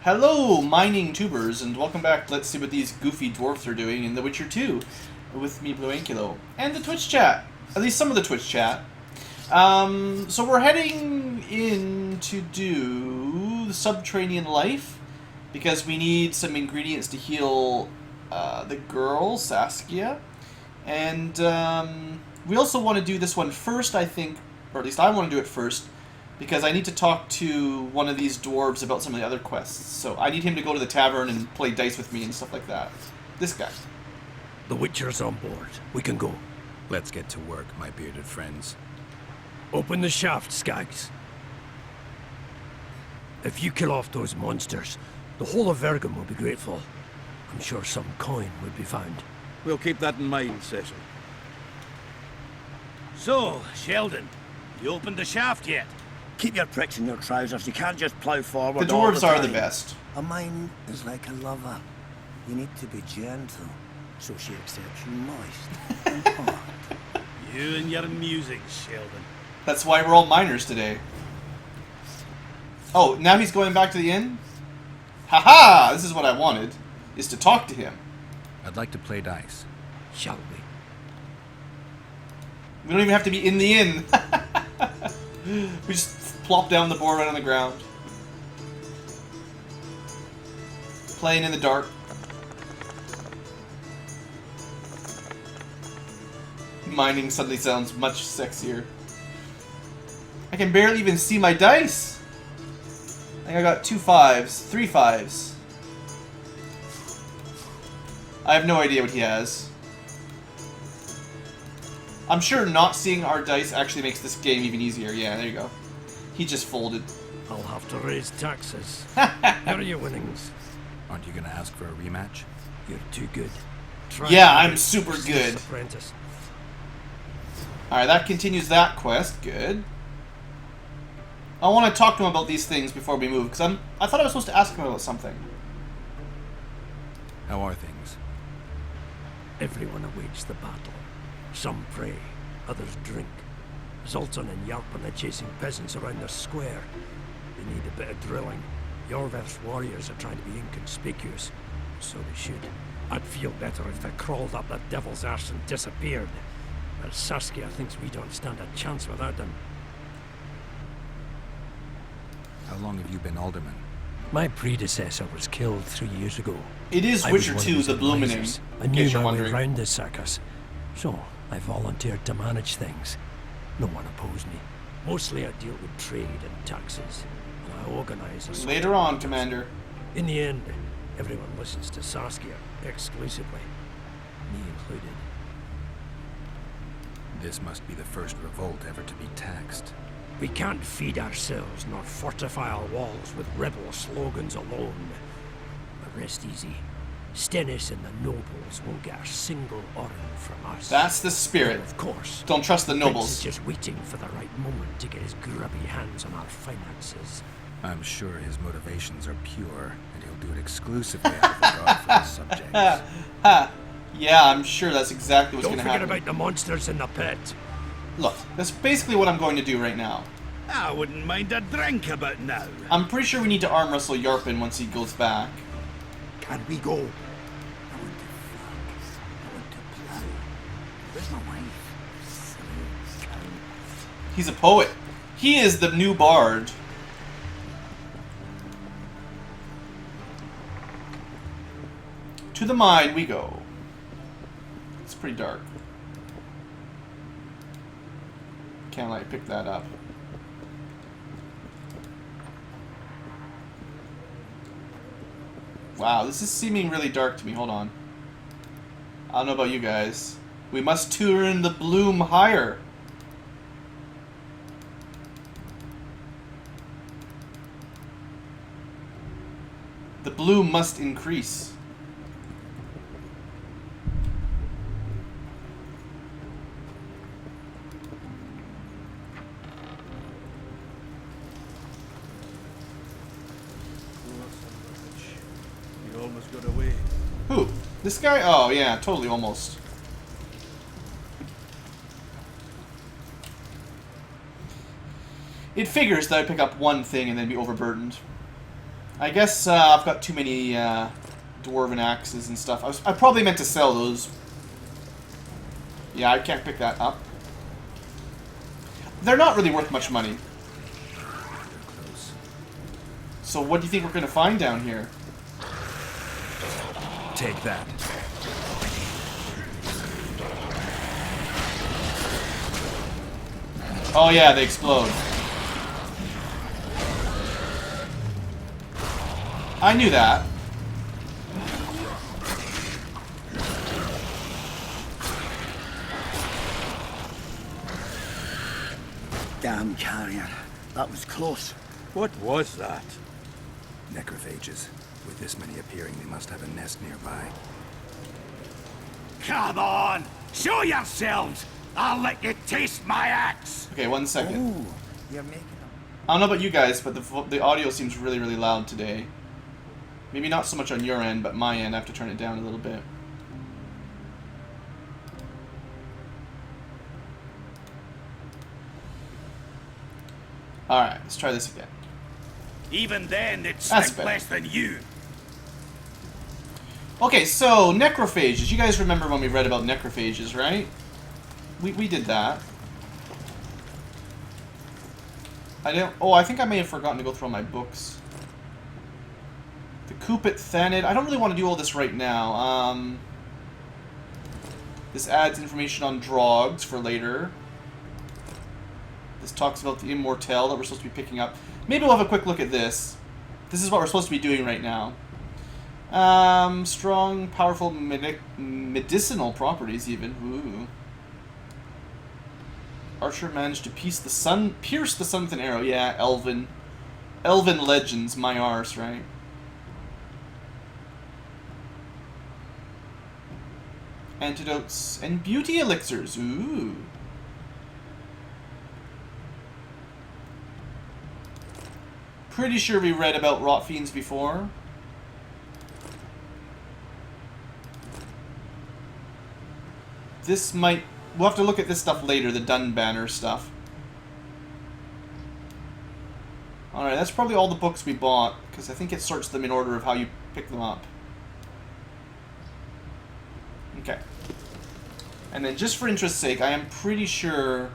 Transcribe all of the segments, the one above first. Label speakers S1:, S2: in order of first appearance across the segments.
S1: Hello, mining tubers, and welcome back. Let's see what these goofy dwarves are doing in The Witcher 2 with me, BlueAnkylo, and the Twitch chat. At least some of the Twitch chat. So we're heading in to do the Subterranean Life because we need some ingredients to heal the girl, Saskia. And we also want to do this one first, I think, or at least I want to do it first, because I need to talk to one of these dwarves about some of the other quests. So I need him to go to the tavern and play dice with me and stuff like that. This guy.
S2: The Witcher's on board. We can go.
S3: Let's get to work, my bearded friends.
S2: Open the shaft, Skags. If you kill off those monsters, the whole of Vergum will be grateful. I'm sure some coin would be found.
S4: We'll keep that in mind, Cecil. So, Sheldon, you opened the shaft yet?
S5: Keep your pricks in your trousers. You can't just plough forward.
S1: The dwarves are the best.
S5: A mine is like a lover. You need to be gentle, so she accepts you moist and hard.
S4: You and your music, Sheldon.
S1: That's why we're all miners today. Oh, now he's going back to the inn? Haha! This is what I wanted, is to talk to him.
S3: I'd like to play dice.
S2: Shall we?
S1: We don't even have to be in the inn. We just plop down the board right on the ground. Playing in the dark. Mining suddenly sounds much sexier. I can barely even see my dice. I think I got 2 5s, 3 5s. I have no idea what he has. I'm sure not seeing our dice actually makes this game even easier. Yeah, there you go. He just folded.
S2: I'll have to raise taxes. Here are your winnings.
S3: Aren't you gonna ask for a rematch?
S2: You're too good. Try
S1: Yeah,
S2: and
S1: I'm super good.
S2: Apprentice.
S1: Alright, that continues that quest. Good. I want to talk to him about these things before we move, because I thought I was supposed to ask him about something.
S3: How are things?
S2: Everyone awaits the battle. Some pray, others drink. Zoltan and Yarpen are chasing peasants around the square. They need a bit of drilling. Yorveth's warriors are trying to be inconspicuous. So they should. I'd feel better if they crawled up that devil's arse and disappeared. But Saskia thinks we don't stand a chance without them.
S3: How long have you been alderman?
S2: My predecessor was killed 3 years ago.
S1: It is
S2: I was
S1: Witcher
S2: one of
S1: 2,
S2: his
S1: the Bloomin'
S2: advisors. I
S1: in
S2: knew
S1: case you're
S2: my way
S1: wondering.
S2: around this circus. So I volunteered to manage things. No one opposed me. Mostly I deal with trade and taxes. And I organize a
S1: Later on, Commander.
S2: In the end, everyone listens to Saskia exclusively. Me included.
S3: This must be the first revolt ever to be taxed.
S2: We can't feed ourselves nor fortify our walls with rebel slogans alone. But rest easy. Stennis and the nobles won't get a single order from us.
S1: That's the spirit.
S2: Of course.
S1: Don't trust the
S2: Prince is
S1: nobles.
S2: just waiting for the right moment to get his grubby hands on our finances.
S3: I'm sure his motivations are pure, and he'll do it exclusively out of regard for his subjects.
S1: Ha! Yeah, I'm sure that's exactly what's
S2: Don't
S1: going to
S2: forget
S1: happen.
S2: about the monsters in the pit.
S1: Look, that's basically what I'm going to do right now.
S4: I wouldn't mind a drink about now.
S1: I'm pretty sure we need to arm wrestle Yarpen once he goes back.
S5: Can we go? I want to fuck. I want to plow. Where's my wife? Silly cow.
S1: He's a poet. He is the new bard. To the mine we go. It's pretty dark. Can't like pick that up. Wow, this is seeming really dark to me. Hold on. I don't know about you guys. We must turn the bloom higher. The bloom must increase.
S4: You almost got away.
S1: Who? This guy? Oh, yeah, totally almost. It figures that I pick up one thing and then be overburdened. I guess I've got too many dwarven axes and stuff. I probably meant to sell those. Yeah, I can't pick that up. They're not really worth much money. So what do you think we're going to find down here?
S2: Take that.
S1: Oh yeah, they explode. I knew that.
S5: Damn carrier. That was close.
S4: What was that?
S3: Necrophages. With this many appearing, they must have a nest nearby.
S4: Come on! Show yourselves! I'll let you taste my axe!
S1: Okay, 1 second.
S5: Ooh, you're making them.
S1: I don't know about you guys, but the audio seems really, really loud today. Maybe not so much on your end, but my end. I have to turn it down a little bit. Alright, let's try this again.
S4: Even then, they'd
S1: That's
S4: stink
S1: better.
S4: less than you.
S1: Okay, so necrophages. You guys remember when we read about necrophages, right? We did that. I think I may have forgotten to go through all my books. The Coupit Thanid. I don't really want to do all this right now. This adds information on drogs for later. This talks about the Immortel that we're supposed to be picking up. Maybe we'll have a quick look at this. This is what we're supposed to be doing right now. Strong, powerful medicinal properties even. Ooh. Archer managed to pierce the sun with an arrow. Yeah, Elven legends, my arse, right? Antidotes and beauty elixirs. Ooh. Pretty sure we read about rot fiends before. This might... We'll have to look at this stuff later, the Dun Banner stuff. Alright, that's probably all the books we bought, because I think it sorts them in order of how you pick them up. Okay. And then just for interest's sake, I am pretty sure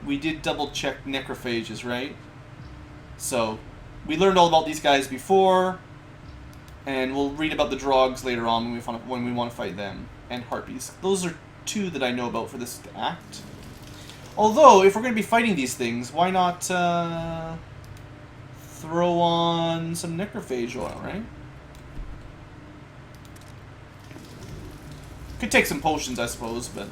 S1: we did double check necrophages, right? So, we learned all about these guys before, and we'll read about the drogs later on when we want to fight them. And harpies. Those are two that I know about for this act. Although, if we're going to be fighting these things, why not throw on some necrophage oil, right? Could take some potions, I suppose, but...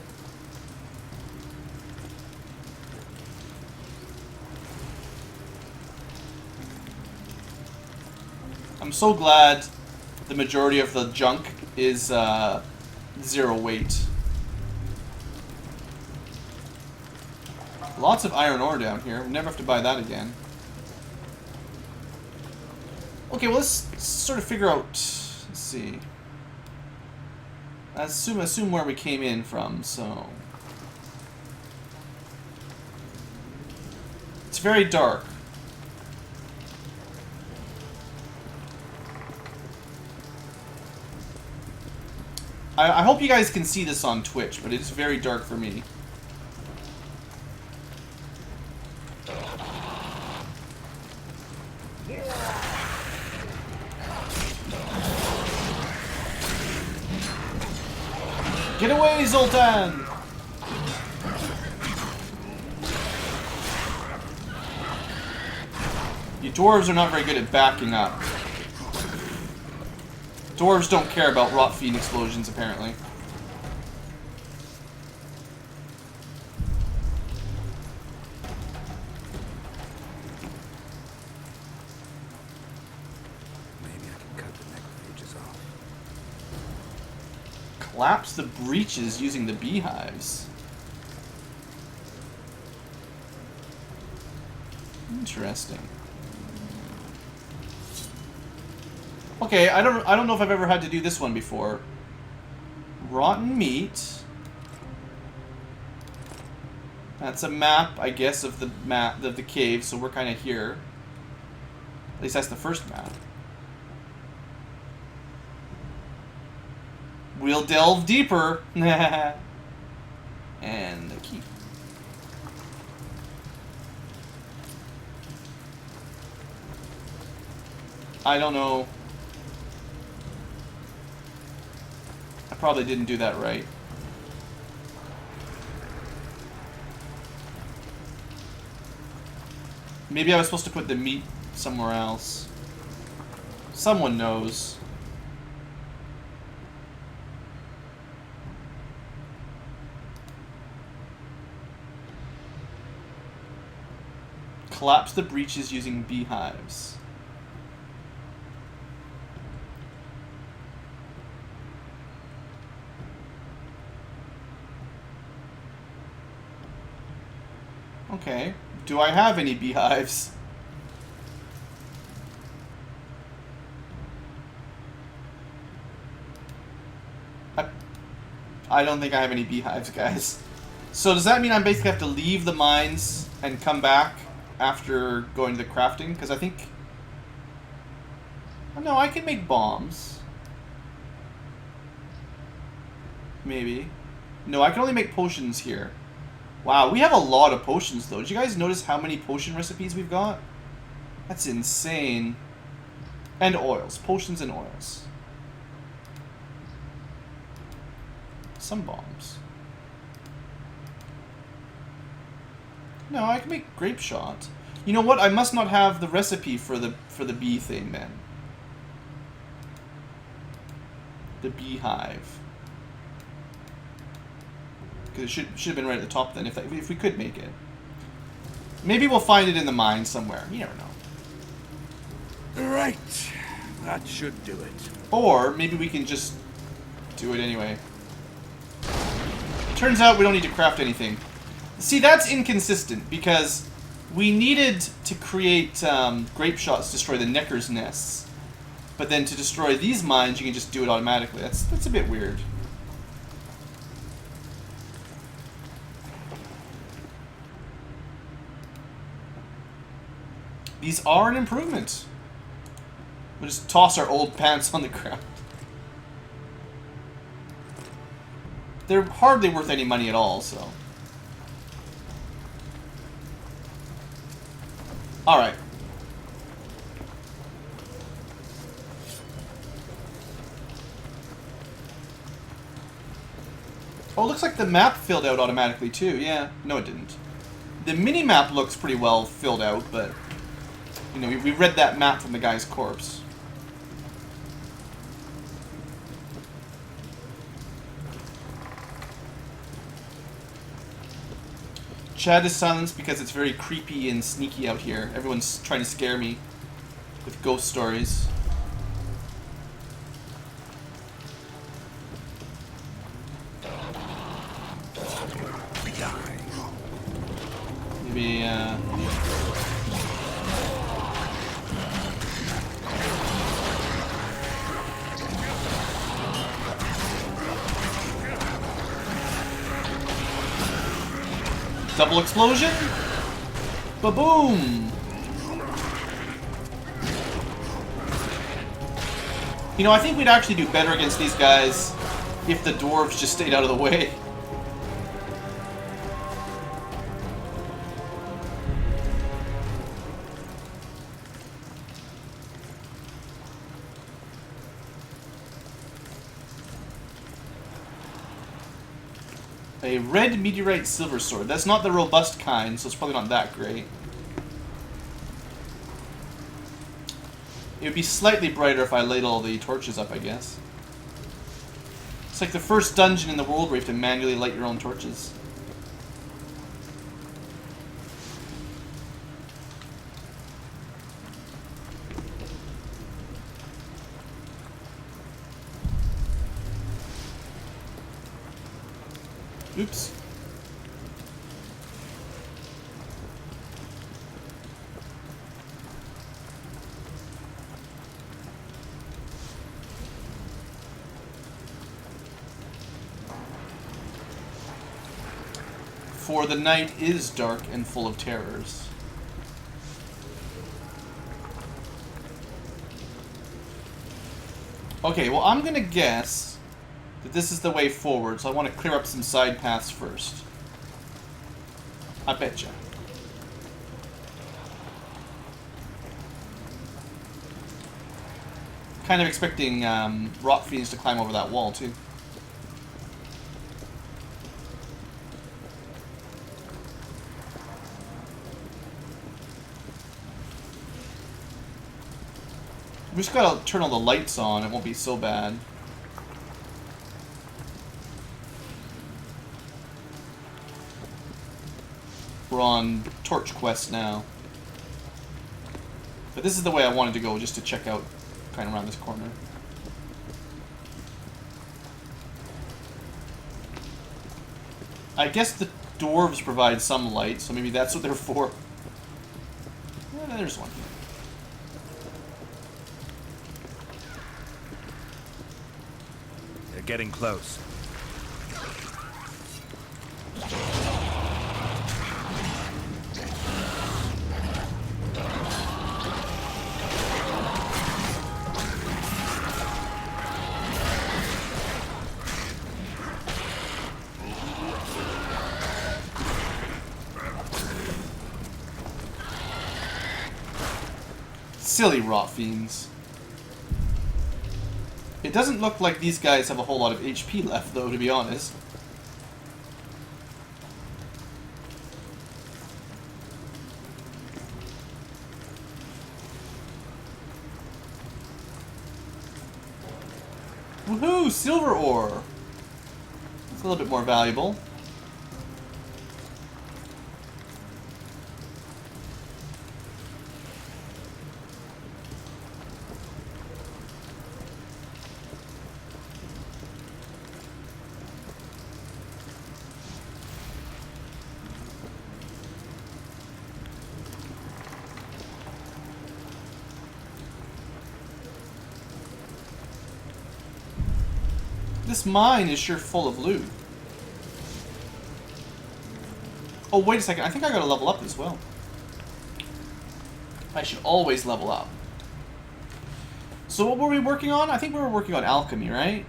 S1: I'm so glad the majority of the junk is 0 weight. Lots of iron ore down here. We'll never have to buy that again. Okay, well, let's sort of figure out... Let's see. Assume where we came in from, so... It's very dark. I hope you guys can see this on Twitch, but it's very dark for me. Get away, Zoltan! You dwarves are not very good at backing up. Dwarves don't care about rot fiend explosions, apparently.
S3: Maybe I can cut the necrophages off.
S1: Collapse the breaches using the beehives. Interesting. Okay, I don't know if I've ever had to do this one before. Rotten meat. That's a map, I guess, of the cave, so we're kind of here. At least that's the first map. We'll delve deeper. And the key. I don't know. I probably didn't do that right. Maybe I was supposed to put the meat somewhere else. Someone knows. Collapse the breaches using beehives. Okay. Do I have any beehives? I don't think I have any beehives, guys. So does that mean I basically have to leave the mines and come back after going to the crafting? Because I think... Oh, no, I can make bombs. Maybe. No, I can only make potions here. Wow, we have a lot of potions, though. Did you guys notice how many potion recipes we've got? That's insane. And oils. Potions and oils. Some bombs. No, I can make grape shot. You know what? I must not have the recipe for the bee thing, then. The beehive. Because it should have been right at the top then, if we could make it. Maybe we'll find it in the mine somewhere. You never know.
S4: Right. That should do it.
S1: Or maybe we can just do it anyway. Turns out we don't need to craft anything. See, that's inconsistent, because we needed to create grape shots to destroy the necker's nests. But then to destroy these mines, you can just do it automatically. That's a bit weird. These are an improvement. We'll just toss our old pants on the ground. They're hardly worth any money at all, so... Alright. Oh, it looks like the map filled out automatically too. Yeah, no it didn't. The mini-map looks pretty well filled out, but... You know, we read that map from the guy's corpse. Chad is silenced because it's very creepy and sneaky out here. Everyone's trying to scare me with ghost stories. Maybe, double explosion? Ba-boom! You know, I think we'd actually do better against these guys if the dwarves just stayed out of the way. A red meteorite silver sword. That's not the robust kind, so it's probably not that great. It would be slightly brighter if I laid all the torches up, I guess. It's like the first dungeon in the world where you have to manually light your own torches. Oops. For the night is dark and full of terrors. Okay, well, I'm gonna guess that this is the way forward, so I want to clear up some side paths first. I betcha. Kind of expecting rock fiends to climb over that wall, too. We just gotta turn all the lights on, it won't be so bad. We're on Torch Quest now. But this is the way I wanted to go, just to check out kind of around this corner. I guess the dwarves provide some light, so maybe that's what they're for. Yeah, there's one.
S3: They're getting close.
S1: Silly rot fiends. It doesn't look like these guys have a whole lot of HP left, though, to be honest. Woohoo! Silver ore! It's a little bit more valuable. This mine is sure full of loot. Oh, wait a second. I think I gotta level up as well. I should always level up. So what were we working on? I think we were working on alchemy, right?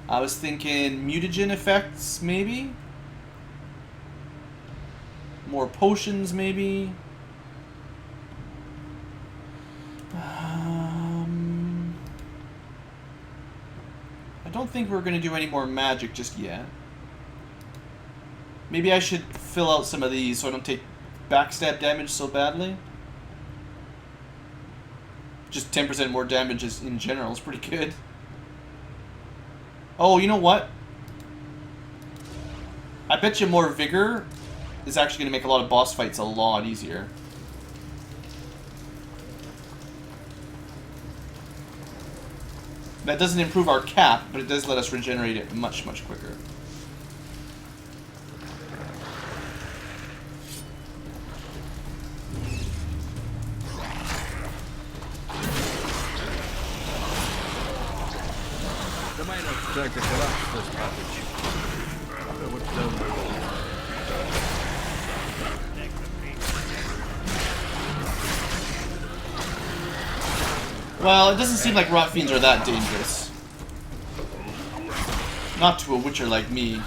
S1: I was thinking mutagen effects, maybe? More potions, maybe? I don't think we're going to do any more magic just yet. Maybe I should fill out some of these so I don't take backstab damage so badly. Just 10% more damage is, in general is pretty good. Oh, you know what? I bet you more vigor is actually going to make a lot of boss fights a lot easier. That doesn't improve our cap, but it does let us regenerate it much, much quicker.
S2: The miners tried to collapse this passage. I would tell my role.
S1: Well, it doesn't seem like rot fiends are that dangerous. Not to a witcher like me.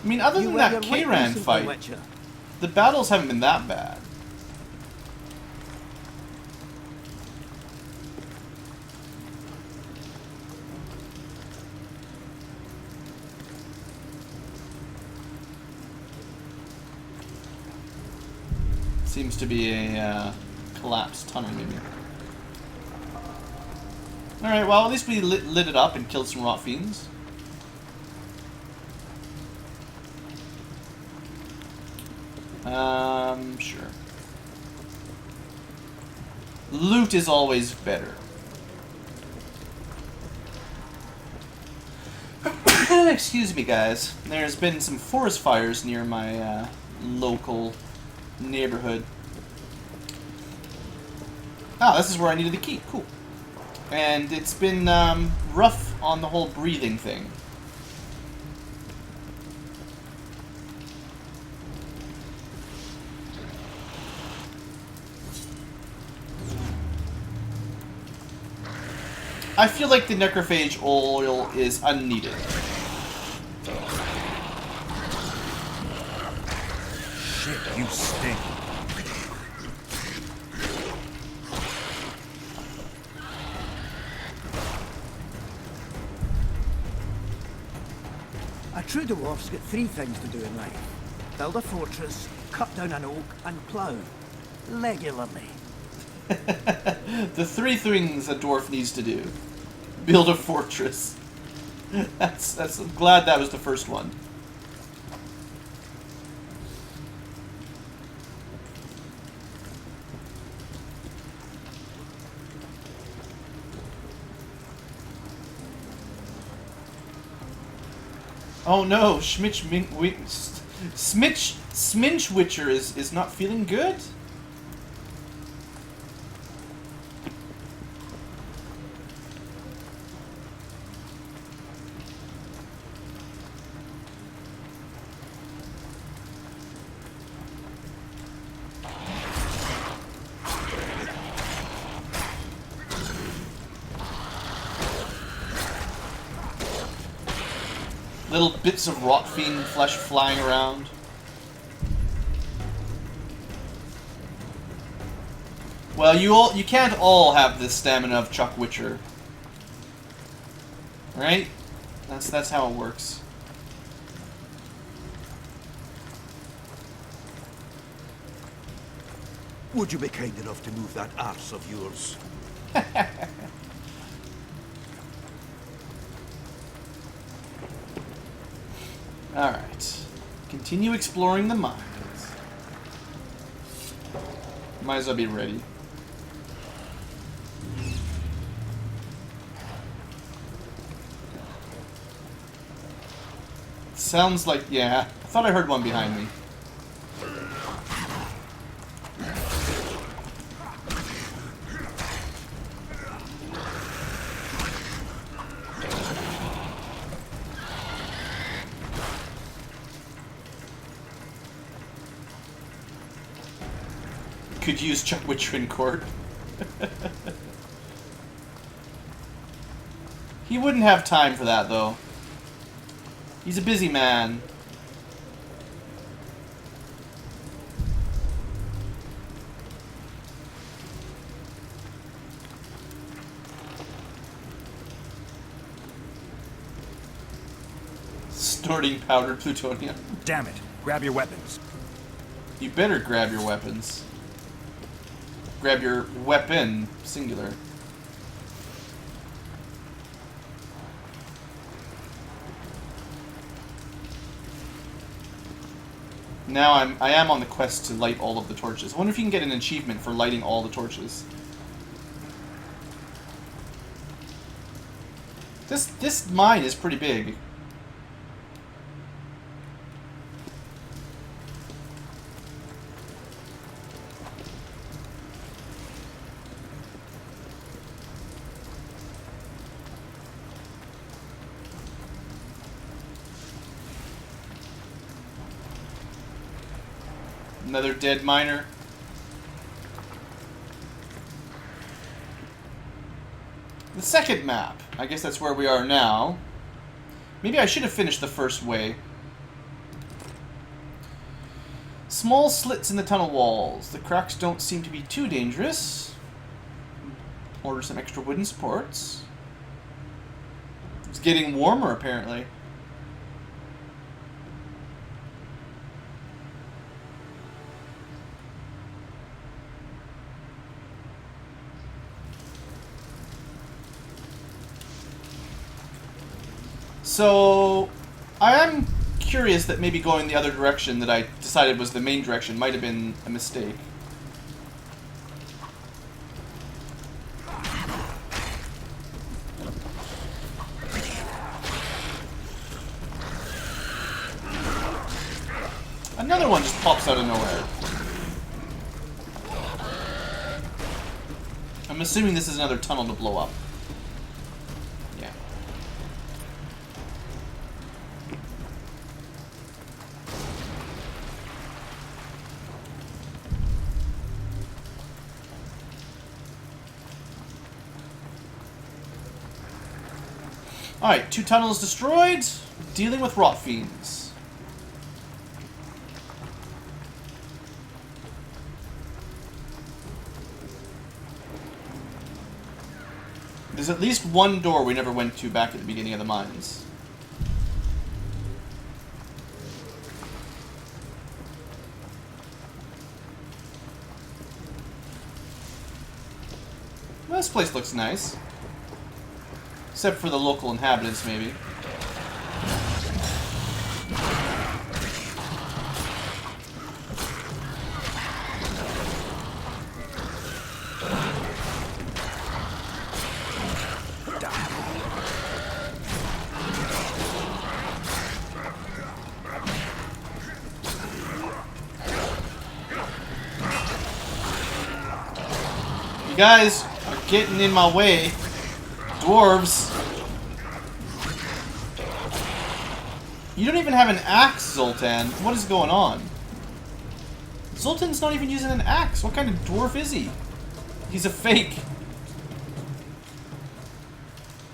S1: I mean, other than that K-Ran fight, the battles haven't been that bad. Seems to be a collapsed tunnel, maybe. Alright, well, at least we lit it up and killed some rot fiends. Sure. Loot is always better. Excuse me, guys. There's been some forest fires near my local neighborhood. Ah, this is where I needed the key. Cool. And it's been rough on the whole breathing thing. I feel like the necrophage oil is unneeded.
S3: Shit, you stink.
S5: A true dwarf's got three things to do in life. Build a fortress, cut down an oak, and plough. Regularly.
S1: The three things a dwarf needs to do. Build a fortress. That's I'm glad that was the first one. Oh no, Sminchwitcher is not feeling good? Little bits of rot fiend flesh flying around. Well, you can't all have the stamina of Chuck Witcher. Right? That's how it works.
S2: Would you be kind enough to move that arse of yours?
S1: Alright. Continue exploring the mines. Might as well be ready. Sounds like, yeah. I thought I heard one behind me. Could use Chuck Witcher in court. He wouldn't have time for that, though. He's a busy man. Snorting powdered plutonium.
S3: Damn it. Grab your weapons.
S1: You better grab your weapons. Grab your weapon, singular. Now I am on the quest to light all of the torches. I wonder if you can get an achievement for lighting all the torches. This mine is pretty big. Another dead miner. The second map. I guess that's where we are now. Maybe I should have finished the first way. Small slits in the tunnel walls. The cracks don't seem to be too dangerous. Order some extra wooden supports. It's getting warmer, apparently. So, I am curious that maybe going the other direction that I decided was the main direction might have been a mistake. Another one just pops out of nowhere. I'm assuming this is another tunnel to blow up. Yeah. Alright, 2 tunnels destroyed. Dealing with rot fiends. There's at least one door we never went to back at the beginning of the mines. Well, this place looks nice. Except for the local inhabitants, maybe. You guys are getting in my way. Dwarves. You don't even have an axe, Zoltan. What is going on? Zoltan's not even using an axe. What kind of dwarf is he? He's a fake.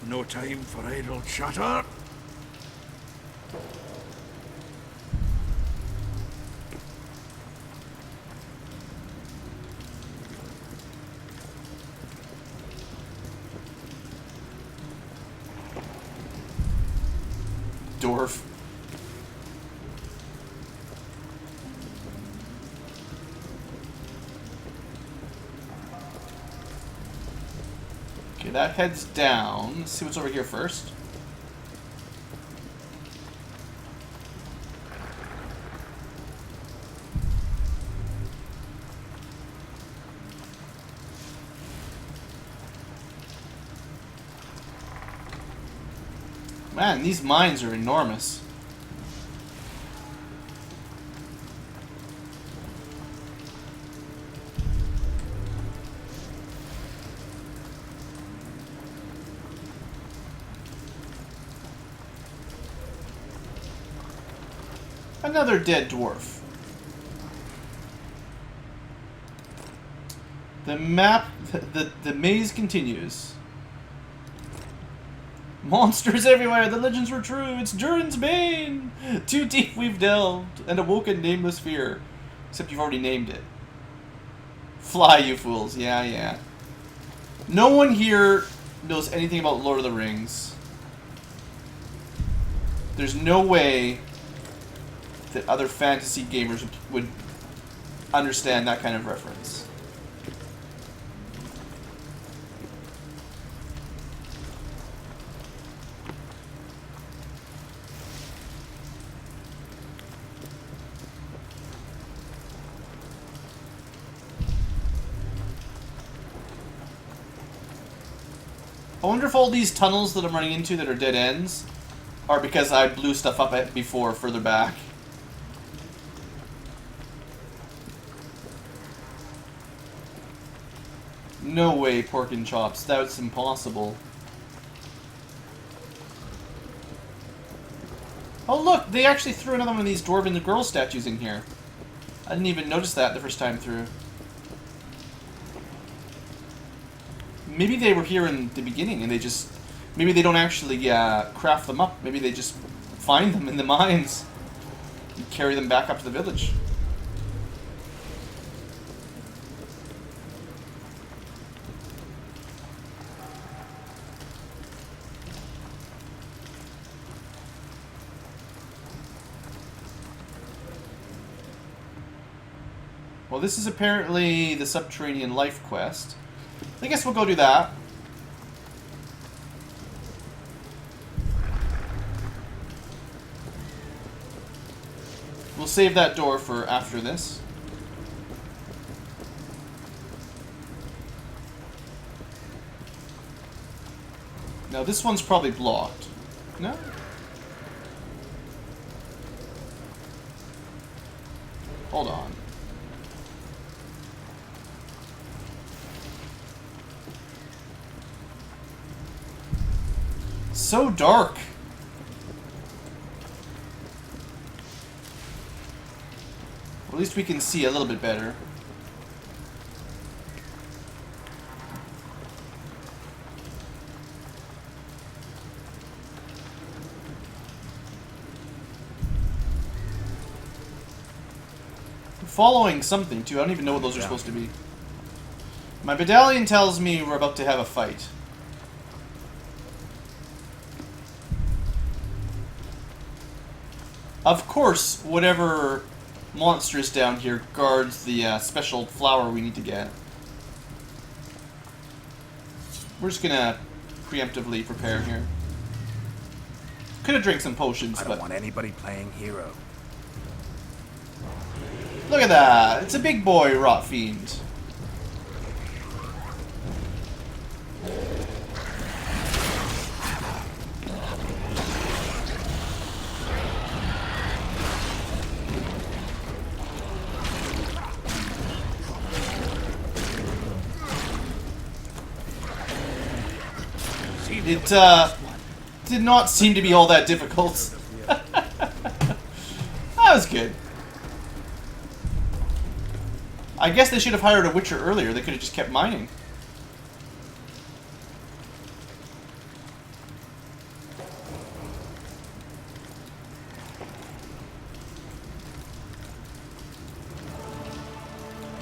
S2: No time for idle chatter.
S1: Dwarf. Okay, that heads down. Let's see what's over here first. Man, these mines are enormous. Another dead dwarf. The map, the maze continues. Monsters everywhere, the legends were true, it's Durin's bane! Too deep we've delved, and awoken nameless fear. Except you've already named it. Fly, you fools, yeah. No one here knows anything about Lord of the Rings. There's no way that other fantasy gamers would understand that kind of reference. I wonder if all these tunnels that I'm running into that are dead ends are because I blew stuff up at before further back. No way, pork and chops. That's impossible. Oh look, they actually threw another one of these dwarven girl statues in here. I didn't even notice that the first time through. Maybe they were here in the beginning and they just... Maybe they don't actually craft them up. Maybe they just find them in the mines and carry them back up to the village. Well, this is apparently the Subterranean Life quest. I guess we'll go do that. We'll save that door for after this. Now this one's probably blocked. No? Hold on. So dark. At least we can see a little bit better. following something, too. I don't even know what those are supposed to be. My medallion tells me we're about to have a fight. Of course, whatever monster is down here guards the special flower we need to get. We're just gonna preemptively prepare here. Could have drank some potions,
S3: I
S1: but
S3: don't want anybody playing hero.
S1: look at that! It's a big boy rot fiend. It did not seem to be all that difficult. That was good. I guess they should have hired a witcher earlier. They could have just kept mining.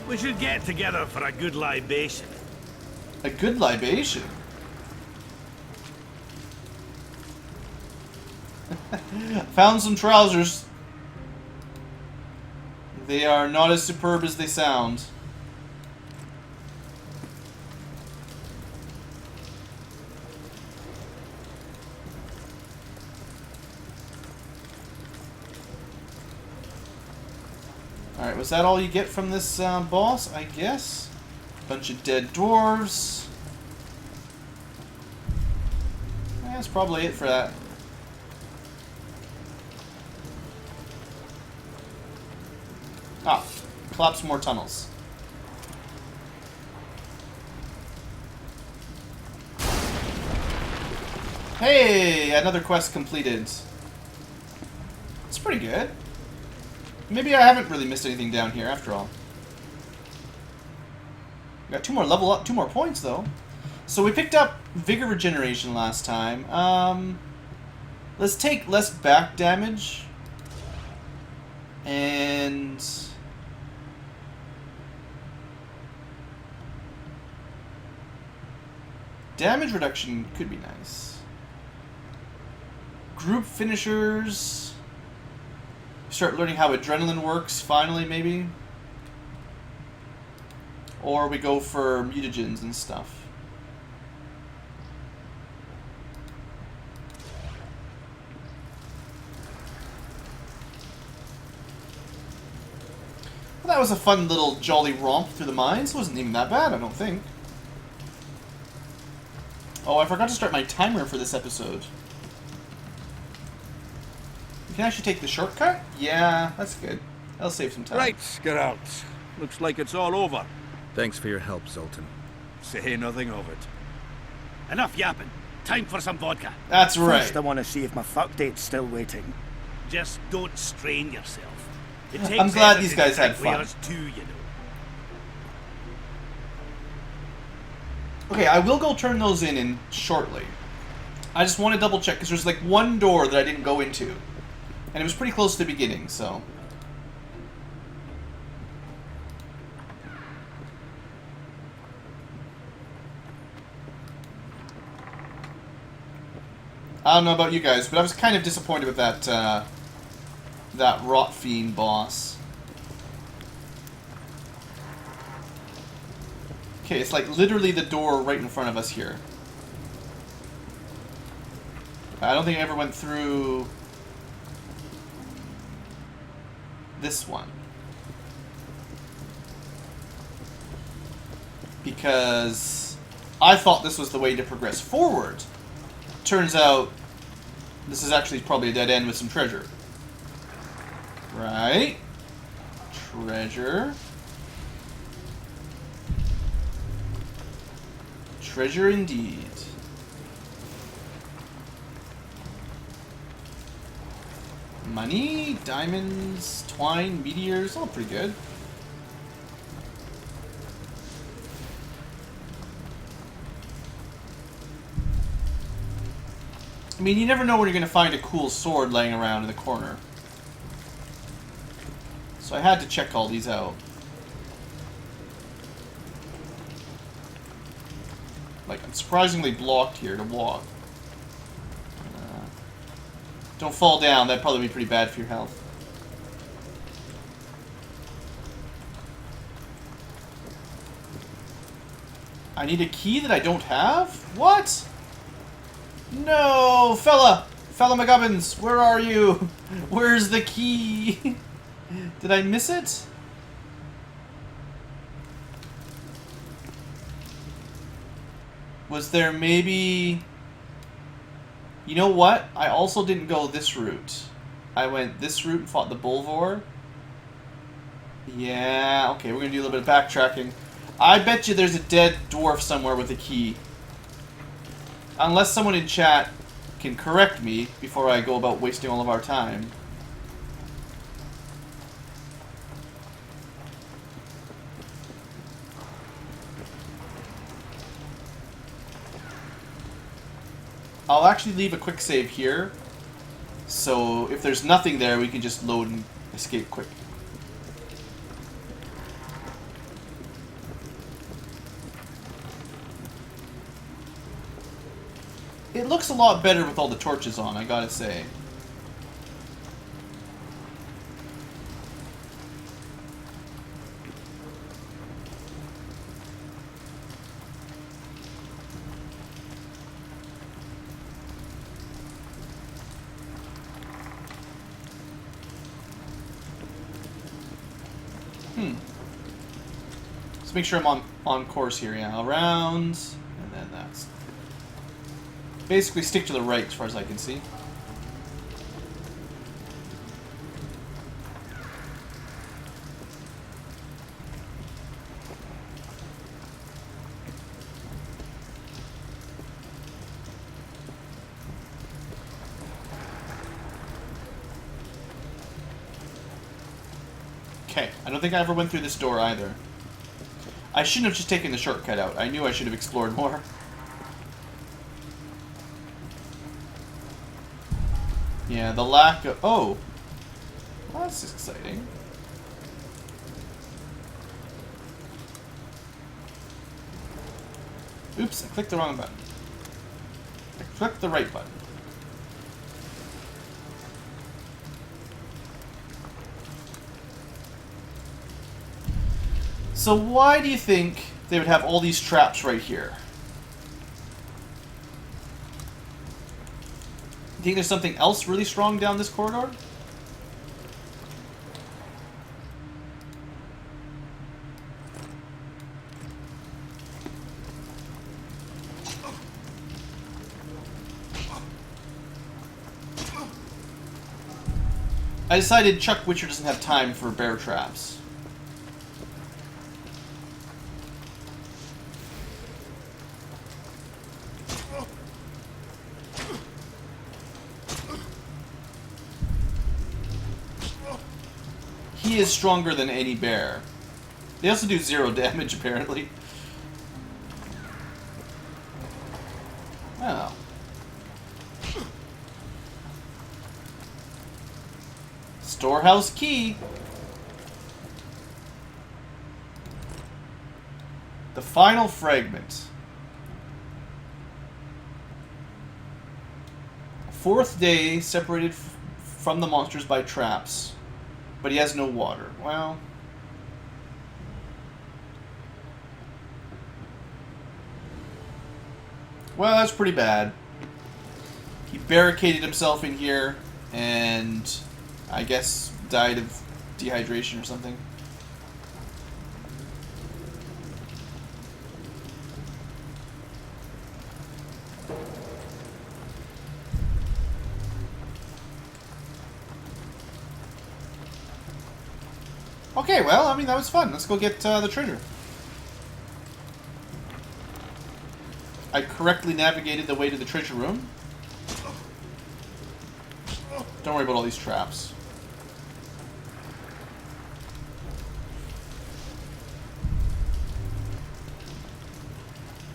S4: We should get together for a good libation.
S1: A good libation. Found some trousers. They are not as superb as they sound. Alright, was that all you get from this boss? I guess. Bunch of dead dwarves. That's probably it for that. Ah, collapse more tunnels. Hey, another quest completed. It's pretty good. Maybe I haven't really missed anything down here after all. Got two more level up, 2 more points though. So we picked up Vigor Regeneration last time. Let's take less back damage. And damage reduction could be nice. Group finishers. Start learning how adrenaline works, finally, maybe. Or we go for mutagens and stuff. Well, that was a fun little jolly romp through the mines. It wasn't even that bad, I don't think. Oh, I forgot to start my timer for this episode. You can actually take the shortcut? Yeah, that's good. That'll save some time.
S4: Right, Geralt. Looks like it's all over.
S3: Thanks for your help, Zoltan.
S4: Say nothing of it. Enough yapping. Time for some vodka.
S1: That's right.
S5: First, I want to see if my fuck date's still waiting.
S4: Just don't strain yourself. It
S1: I'm
S4: takes
S1: glad
S4: effort
S1: these
S4: to
S1: guys had
S4: drink
S1: fun.
S4: wares too, you know.
S1: Okay, I will go turn those in shortly. I just want to double check because there's like one door that I didn't go into. And it was pretty close to the beginning, so. I don't know about you guys, but I was kind of disappointed with that, that Rot Fiend boss. Okay, it's like literally the door right in front of us here. I don't think I ever went through this one. Because I thought this was the way to progress forward. Turns out this is actually probably a dead end with some treasure. Right? Treasure. Treasure indeed. Money, diamonds, twine, meteors, all pretty good. I mean, you never know when you're going to find a cool sword laying around in the corner. So So I had to check all these out. Like, I'm surprisingly blocked here to walk. Don't fall down, that'd probably be pretty bad for your health. I need a key that I don't have? What? No, fella McGubbins, where are you? Where's the key? Did I miss it? Was there maybe... You know what? I also didn't go this route. I went this route and fought the Bulvor. Yeah, okay, we're gonna do a little bit of backtracking. I bet you there's a dead dwarf somewhere with a key. Unless someone in chat can correct me before I go about wasting all of our time. I'll actually leave a quick save here. So if there's nothing there, we can just load and escape quick. It looks a lot better with all the torches on, I gotta say. Let's make sure I'm on course here. Yeah, around, and then that's... Basically stick to the right as far as I can see. Okay, I don't think I ever went through this door either. I shouldn't have just taken the shortcut out. I knew I should have explored more. Yeah, the lack of... Oh! Well, that's exciting. Oops, I clicked the wrong button. I clicked the right button. So why do you think they would have all these traps right here? You think there's something else really strong down this corridor? I decided Chuck Witcher doesn't have time for bear traps. He is stronger than any bear. They also do 0 damage, apparently. Oh. Storehouse key. The final fragment. 4th day, separated from the monsters by traps. But he has no water. Well... Well, that's pretty bad. He barricaded himself in here, and I guess died of dehydration or something. Okay, well, I mean, that was fun. Let's go get the treasure. I correctly navigated the way to the treasure room. Don't worry about all these traps.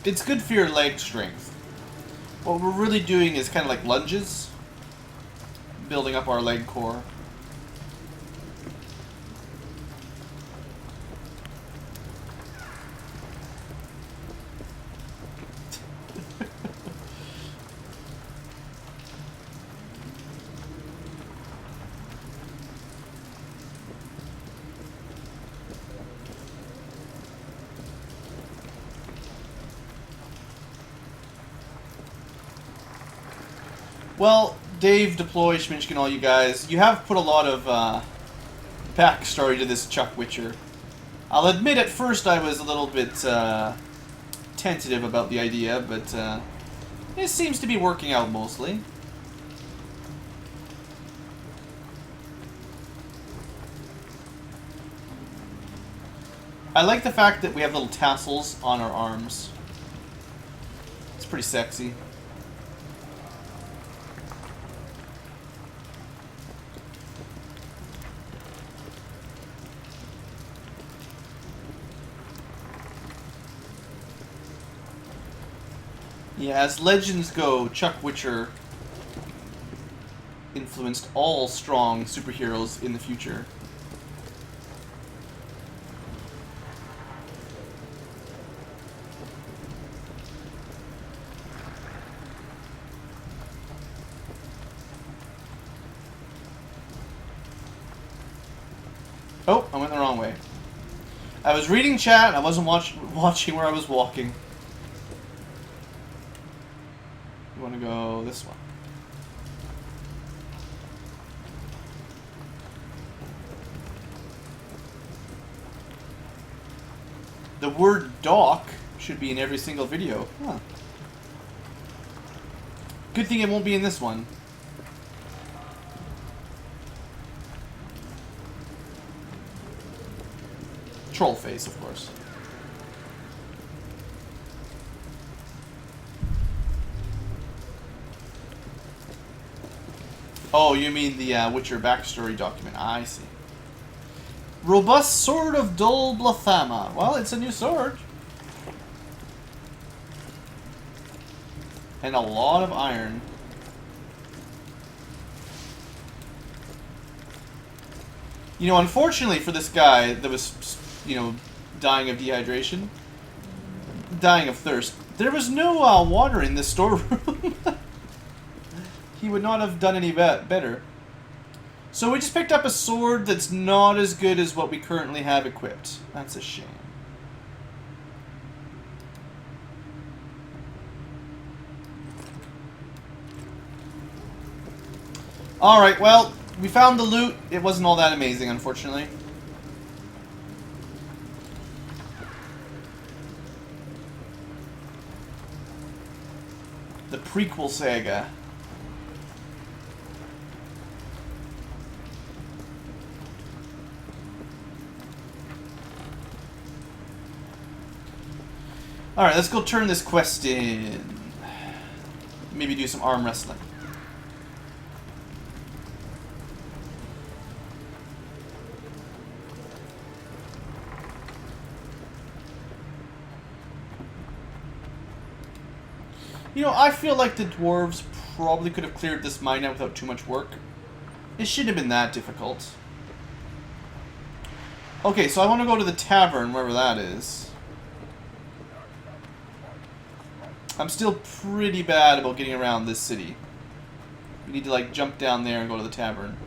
S1: It's good for your leg strength. What we're really doing is kind of like lunges. Building up our leg core. Well, Dave, Deploy, Schminchkin, all you guys, you have put a lot of backstory to this Chuck Witcher. I'll admit at first I was a little bit tentative about the idea, but it seems to be working out mostly. I like the fact that we have little tassels on our arms. It's pretty sexy. Yeah, as legends go, Chuck Witcher influenced all strong superheroes in the future. Oh, I went the wrong way. I was reading chat, I wasn't watching where I was walking. You want to go this one. The word dock should be in every single video. Huh. Good thing it won't be in this one. Troll face, of course. Oh, you mean the Witcher backstory document. I see. Robust Sword of Dol Blathama. Well, it's a new sword. And a lot of iron. You know, unfortunately for this guy that was, you know, dying of dehydration, dying of thirst, there was no water in this storeroom. He would not have done any better. So we just picked up a sword that's not as good as what we currently have equipped. That's a shame. Alright, well, we found the loot. It wasn't all that amazing, unfortunately. The prequel saga. Alright, let's go turn this quest in. Maybe do some arm wrestling. You know, I feel like the dwarves probably could have cleared this mine out without too much work. It shouldn't have been that difficult. Okay, so I want to go to the tavern, wherever that is. I'm still pretty bad about getting around this city. We need to, like, jump down there and go to the tavern.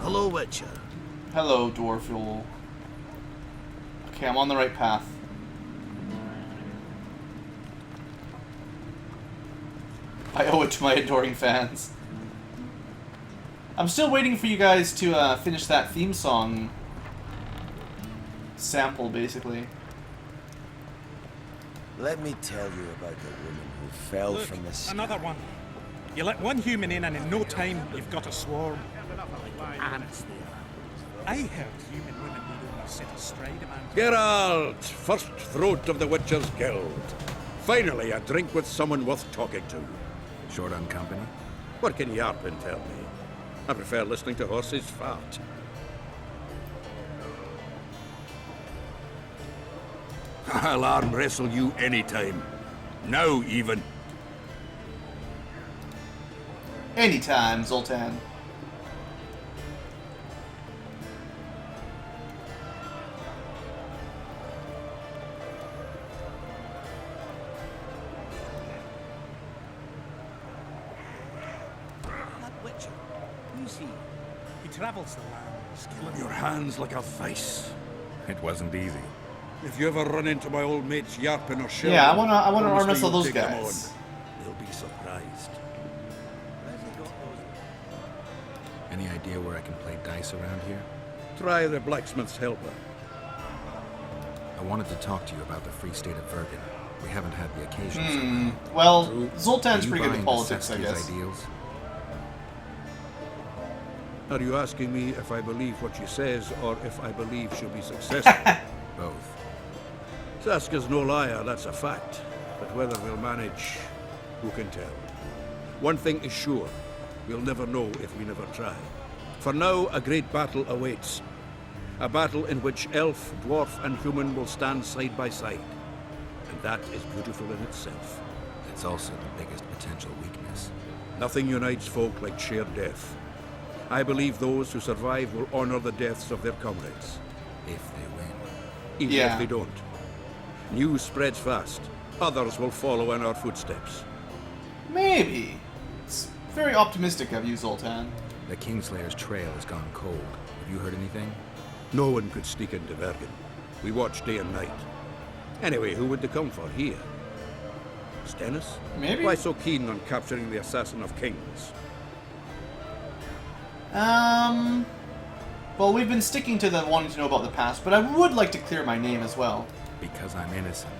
S2: Hello, Witcher.
S1: Hello, Dwarful. Okay, I'm on the right path. I owe it to my adoring fans. I'm still waiting for you guys to finish that theme song sample, basically.
S3: Let me tell you about the woman who fell
S6: Look,
S3: from the sky.
S6: another one. You let one human in and in no time you've got a swarm. Ants there. I heard human women would only sit astride a man.
S7: Geralt, first throat of the Witcher's Guild. Finally, a drink with someone worth talking to.
S3: Short on company?
S7: What can Yarpin tell me? I prefer listening to horses fart. I'll arm wrestle you anytime. Now, even.
S1: Anytime, Zoltan.
S5: is he?
S6: He travels the lands, killing
S7: Your hands like a vice.
S3: It wasn't easy.
S7: If you ever run into my old mates yarping or shouting,
S1: Yeah, I wanna arm
S7: honestly,
S1: wrestle
S7: you'll
S1: those
S7: take 'em
S1: guys.
S7: on. They'll be surprised.
S5: Where's he got those?
S3: Any idea where I can play dice around here?
S7: Try the blacksmith's helper.
S3: I wanted to talk to you about the Free State of Vergen. We haven't had the occasion.
S1: Well,
S3: Drew,
S1: Zoltan's
S3: are you
S1: pretty good
S3: buying
S1: at politics, I
S3: Saskia's
S1: guess.
S3: ideals?
S7: Are you asking me if I believe what she says, or if I believe she'll be successful?
S3: Both.
S7: Saska's no liar, that's a fact. But whether we'll manage, who can tell? One thing is sure, we'll never know if we never try. For now, a great battle awaits. A battle in which elf, dwarf, and human will stand side by side. And that is beautiful in itself.
S3: It's also the biggest potential weakness.
S7: Nothing unites folk like shared death. I believe those who survive will honor the deaths of their comrades.
S3: If they win.
S7: Even
S1: Yeah.
S7: if they don't. News spreads fast. Others will follow in our footsteps.
S1: Maybe. It's very optimistic of you, Zoltan.
S3: The Kingslayer's trail has gone cold. Have you heard anything?
S7: No one could sneak into Vergen. We watch day and night. Anyway, who would they come for here? Stennis?
S1: Maybe.
S7: Why so keen on capturing the assassin of kings?
S1: Well, we've been sticking to the wanting to know about the past, but I would like to clear my name as well.
S3: Because I'm innocent.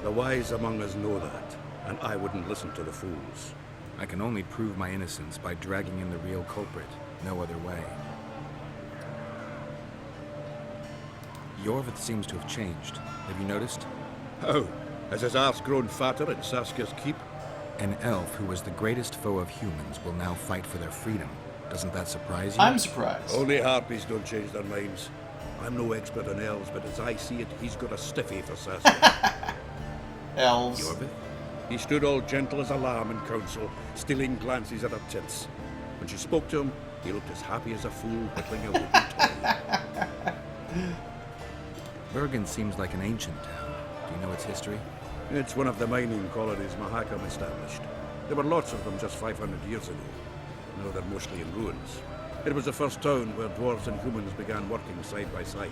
S7: The wise among us know that, and I wouldn't listen to the fools.
S3: I can only prove my innocence by dragging in the real culprit. No other way. Yorvith seems to have changed. Have you noticed?
S7: How? Has his arse grown fatter in Saskia's keep?
S3: An elf who was the greatest foe of humans will now fight for their freedom. Doesn't that surprise you?
S1: I'm surprised.
S7: Only harpies don't change their minds. I'm no expert on elves, but as I see it, he's got a stiffy for Saskia.
S1: Elves.
S3: Yorvith?
S7: He stood all gentle as a lamb in council, stealing glances at her tits. When she spoke to him, he looked as happy as a fool whittling a wooden toy.
S3: Vergen seems like an ancient town. Do you know its history?
S7: It's one of the mining colonies Mahakam established. There were lots of them just 500 years ago. Now they're mostly in ruins. It was the first town where dwarves and humans began working side by side.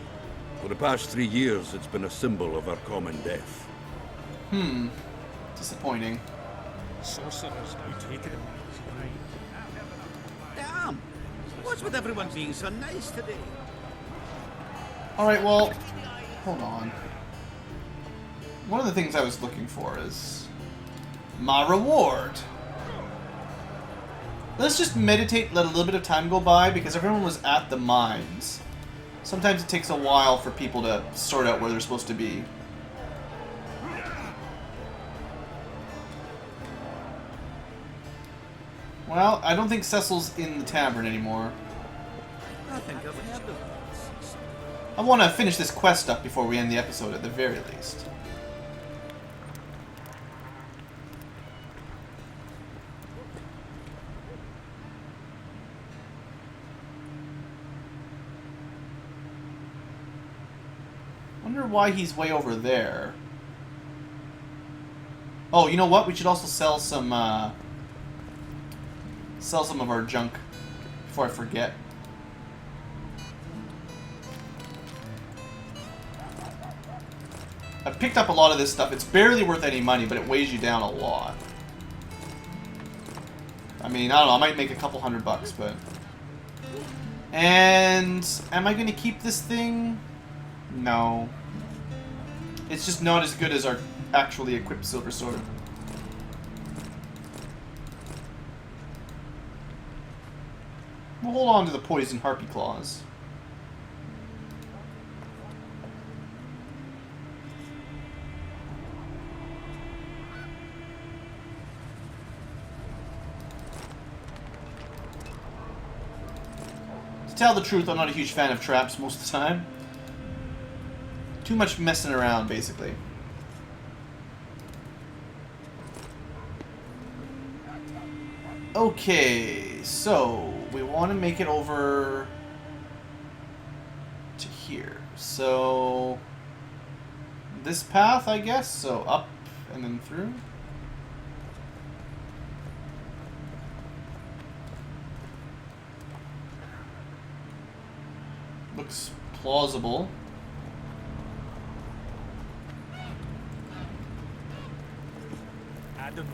S7: For the past 3 years, it's been a symbol of our common death.
S1: Disappointing.
S6: sorcerers now taking him on his right.
S5: Damn! What's with everyone being so nice today?
S1: Alright, well, hold on. One of the things I was looking for is my reward. Let's just meditate, let a little bit of time go by, because everyone was at the mines. Sometimes it takes a while for people to sort out where they're supposed to be. Well, I don't think Cecil's in the tavern anymore.
S5: I think I've heard of this.
S1: I want to finish this quest up before we end the episode, at the very least. Wonder why he's way over there. Oh, you know what? We should also sell some of our junk before I forget. I picked up a lot of this stuff. It's barely worth any money, but it weighs you down a lot. I mean, I don't know. I might make a couple $100, but... And... am I going to keep this thing? No. It's just not as good as our actually equipped silver sword. We'll hold on to the poison harpy claws. To tell the truth, I'm not a huge fan of traps most of the time. Too much messing around, basically. Okay, so we want to make it over to here. So this path, I guess. So up and then through. looks plausible.
S6: I don't know.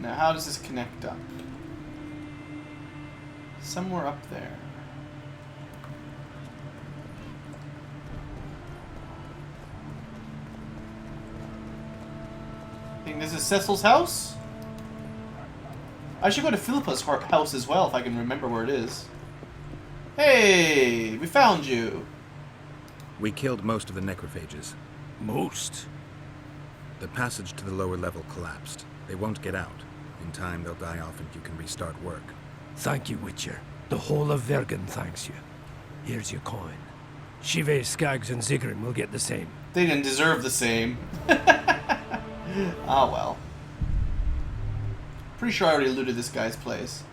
S1: Now, how does this connect up? Somewhere up there. Think this is Cecil's house? I should go to Philippa's house as well if I can remember where it is. Hey, we found you.
S3: We killed most of the necrophages.
S2: Most.
S3: The passage to the lower level collapsed. They won't get out. In time, they'll die off and you can restart work.
S2: Thank you, Witcher. The whole of Vergen thanks you. Here's your coin. Shive, Skaggs, and Zigrin will get the same.
S1: They didn't deserve the same. Ah, well. Pretty sure I already looted this guy's place.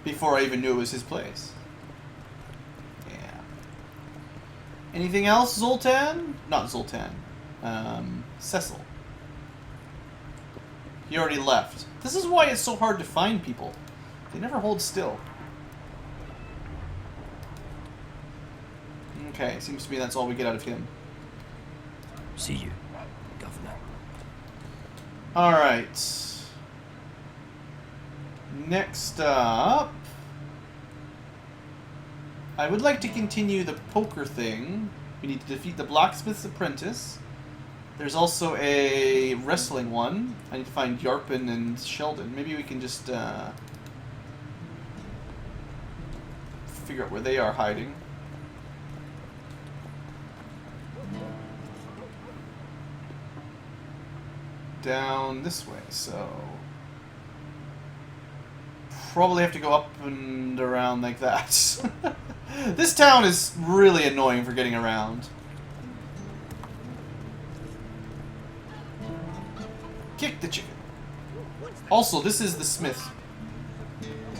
S1: Before I even knew it was his place. Yeah. Anything else, Zoltan? Not Zoltan. Cecil. He already left. This is why it's so hard to find people. They never hold still. Okay, seems to me that's all we get out of him.
S2: See you, Governor.
S1: Alright. Next up, I would like to continue the poker thing. We need to defeat the blacksmith's apprentice. There's also a wrestling one. I need to find Yarpin and Sheldon. Maybe we can just figure out where they are hiding. Down this way, so probably have to go up and around like that. This town is really annoying for getting around. Kick the chicken. Also, this is the smith,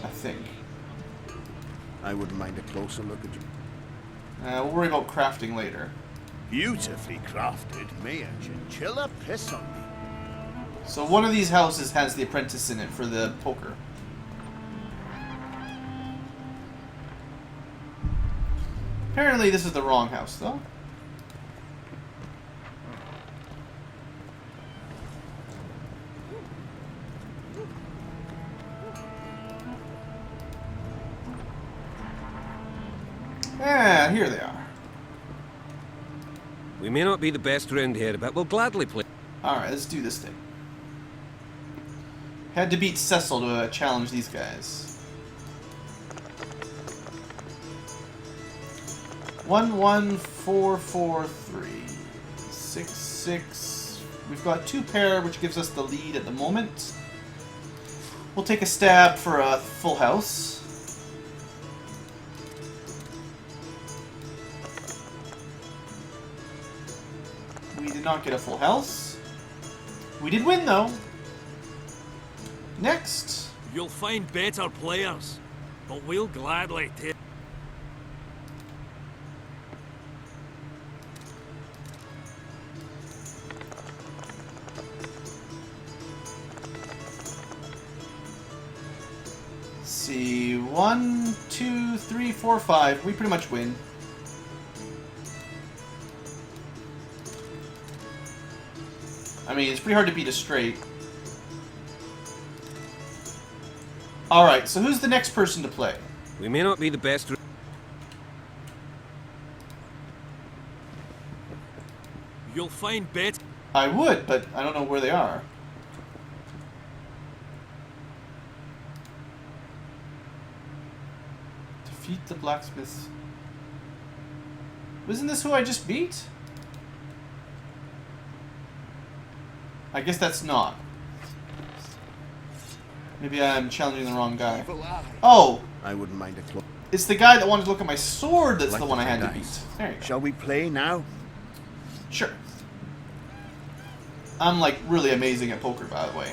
S1: I think.
S5: I wouldn't mind a closer look at you.
S1: We'll worry about crafting later.
S5: Beautifully crafted. May a chinchilla piss on me.
S1: So one of these houses has the apprentice in it for the poker. Apparently this is the wrong house, though. Ah, here they are.
S8: We may not be the best round here, but we'll gladly play.
S1: Alright, let's do this thing. Had to beat Cecil to challenge these guys. 11443 66. We've got 2 pair, which gives us the lead at the moment. We'll take a stab for a full house. We did not get a full house. We did win, though. Next.
S2: You'll find better players, but we'll gladly take.
S1: See, 1, 2, 3, 4, 5. We pretty much win. I mean, it's pretty hard to beat a straight. Alright, so who's the next person to play?
S8: We may not be the best.
S2: You'll find better.
S1: I would, but I don't know where they are. Defeat the blacksmiths. Wasn't this who I just beat? I guess that's not. Maybe I'm challenging the wrong guy. Oh!
S5: I wouldn't mind a close.
S1: It's the guy that wanted to look at my sword that's
S5: Like
S1: the one I had to
S5: dice.
S1: beat. There you go.
S5: Shall we play now?
S1: Sure. I'm like really amazing at poker, by the way.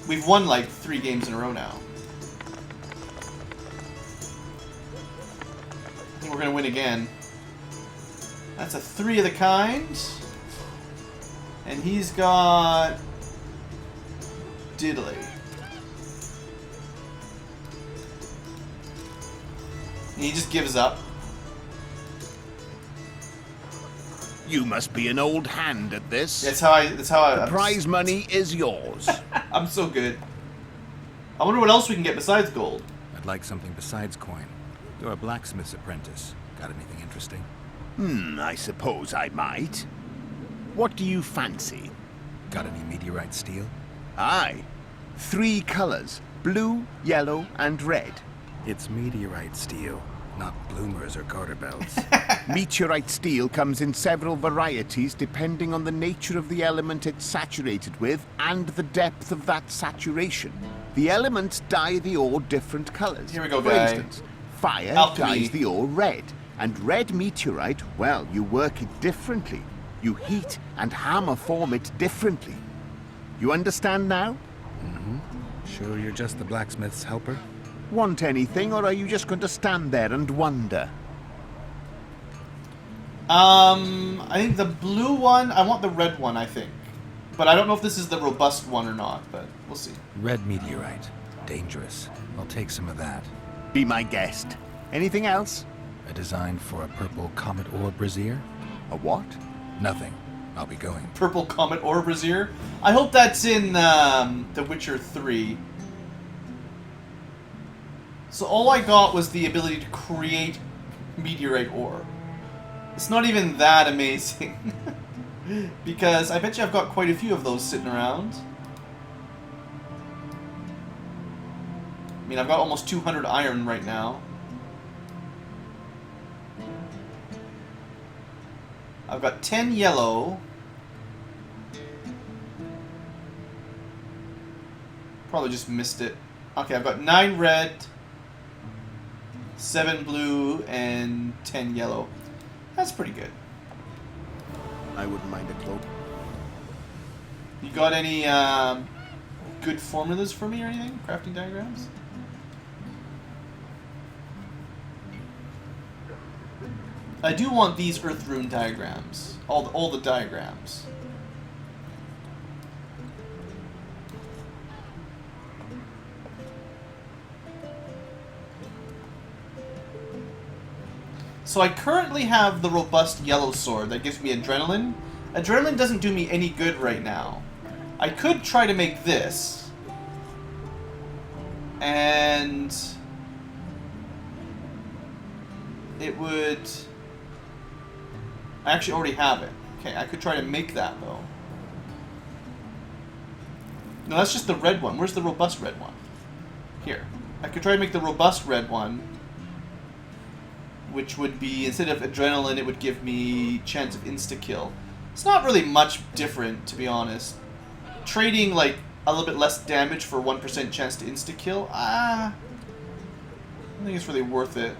S1: We've won like 3 games in a row now. I think we're gonna win again. That's a 3 of the kind. And he's got Diddley. And he just gives up.
S4: You must be an old hand at this.
S1: That's how I
S4: Prize money is yours.
S1: I'm so good. I wonder what else we can get besides gold.
S3: I'd like something besides coin. You're a blacksmith's apprentice. Got anything interesting?
S4: I suppose I might. What do you fancy?
S3: Got any meteorite steel?
S4: Aye. 3 colors. Blue, yellow, and red.
S3: It's meteorite steel, not bloomers or garter belts.
S4: Meteorite steel comes in several varieties depending on the nature of the element it's saturated with and the depth of that saturation. The elements dye the ore different colors.
S1: Here we go,
S4: For
S1: guy.
S4: instance, fire
S1: Alchemy.
S4: dyes the ore red, and red meteorite, well, you work it differently. You heat and hammer form it differently. You understand now?
S3: Sure you're just the blacksmith's helper?
S4: Want anything, or are you just going to stand there and wonder?
S1: I think the blue one, I want the red one, I think. But I don't know if this is the robust one or not, but we'll see.
S3: Red meteorite. Dangerous. I'll take some of that.
S4: Be my guest. Anything else?
S3: A design for a purple comet ore brazier?
S4: A what?
S3: Nothing. I'll be going.
S1: Purple Comet Ore Brazier. I hope that's in The Witcher 3. So all I got was the ability to create meteorite ore. It's not even that amazing. Because I bet you I've got quite a few of those sitting around. I mean, I've got almost 200 iron right now. I've got 10 yellow. Probably just missed it. Okay, I've got 9 red, 7 blue, and 10 yellow. That's pretty good.
S4: I wouldn't mind a cloak.
S1: You got any good formulas for me or anything? Crafting diagrams? I do want these earth rune diagrams. All the diagrams. So I currently have the robust yellow sword that gives me adrenaline. Adrenaline doesn't do me any good right now. I could try to make this. And it would... I actually already have it. Okay, I could try to make that though. No, that's just the red one. Where's the robust red one? Here. I could try to make the robust red one, which would be, instead of adrenaline, it would give me chance of insta-kill. It's not really much different, to be honest. Trading, like, a little bit less damage for 1% chance to insta-kill, I don't think it's really worth it.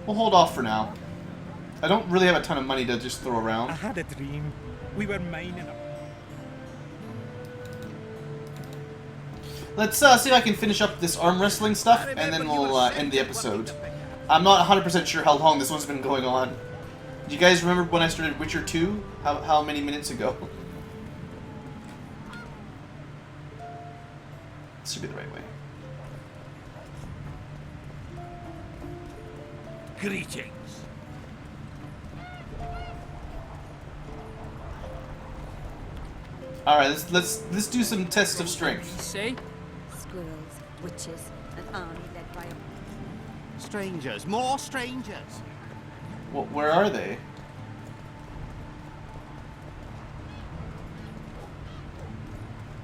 S1: We'll hold off for now. I don't really have a ton of money to just throw
S6: I
S1: around.
S6: had a dream. We were mining a...
S1: Let's see if I can finish up this arm wrestling stuff, and then we'll end the episode. I'm not 100% sure how long this one's been going on. Do you guys remember when I started Witcher 2? How many minutes ago? This should be the right way.
S2: Greetings.
S1: All right, let's do some tests of strength.
S9: See?
S10: Squirrels, witches, an army led by
S5: Strangers, more strangers.
S1: Where are they?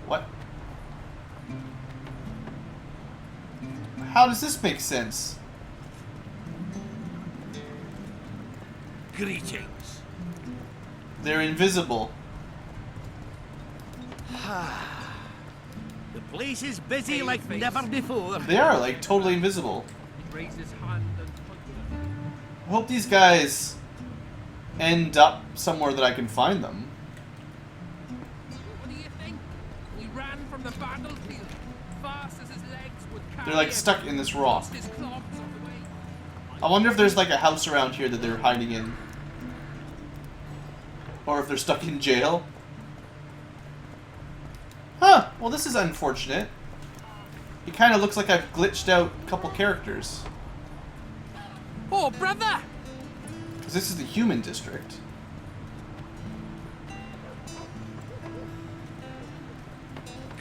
S1: What? How does this make sense?
S2: Greetings.
S1: They're invisible.
S5: The place is busy like never before.
S1: They are, like, totally invisible.
S9: He raised his hand and pointed.
S1: I hope these guys end up somewhere that I can find them.
S9: What do you think? He ran from the battlefield, fast as his legs would carry
S1: They're like
S9: him.
S1: stuck in this rock.
S9: Lost his clogs on the way.
S1: I wonder if there's like a house around here that they're hiding in. Or if they're stuck in jail. Huh, well this is unfortunate. It kind of looks like I've glitched out a couple characters.
S9: Oh, brother!
S1: Because this is the human district.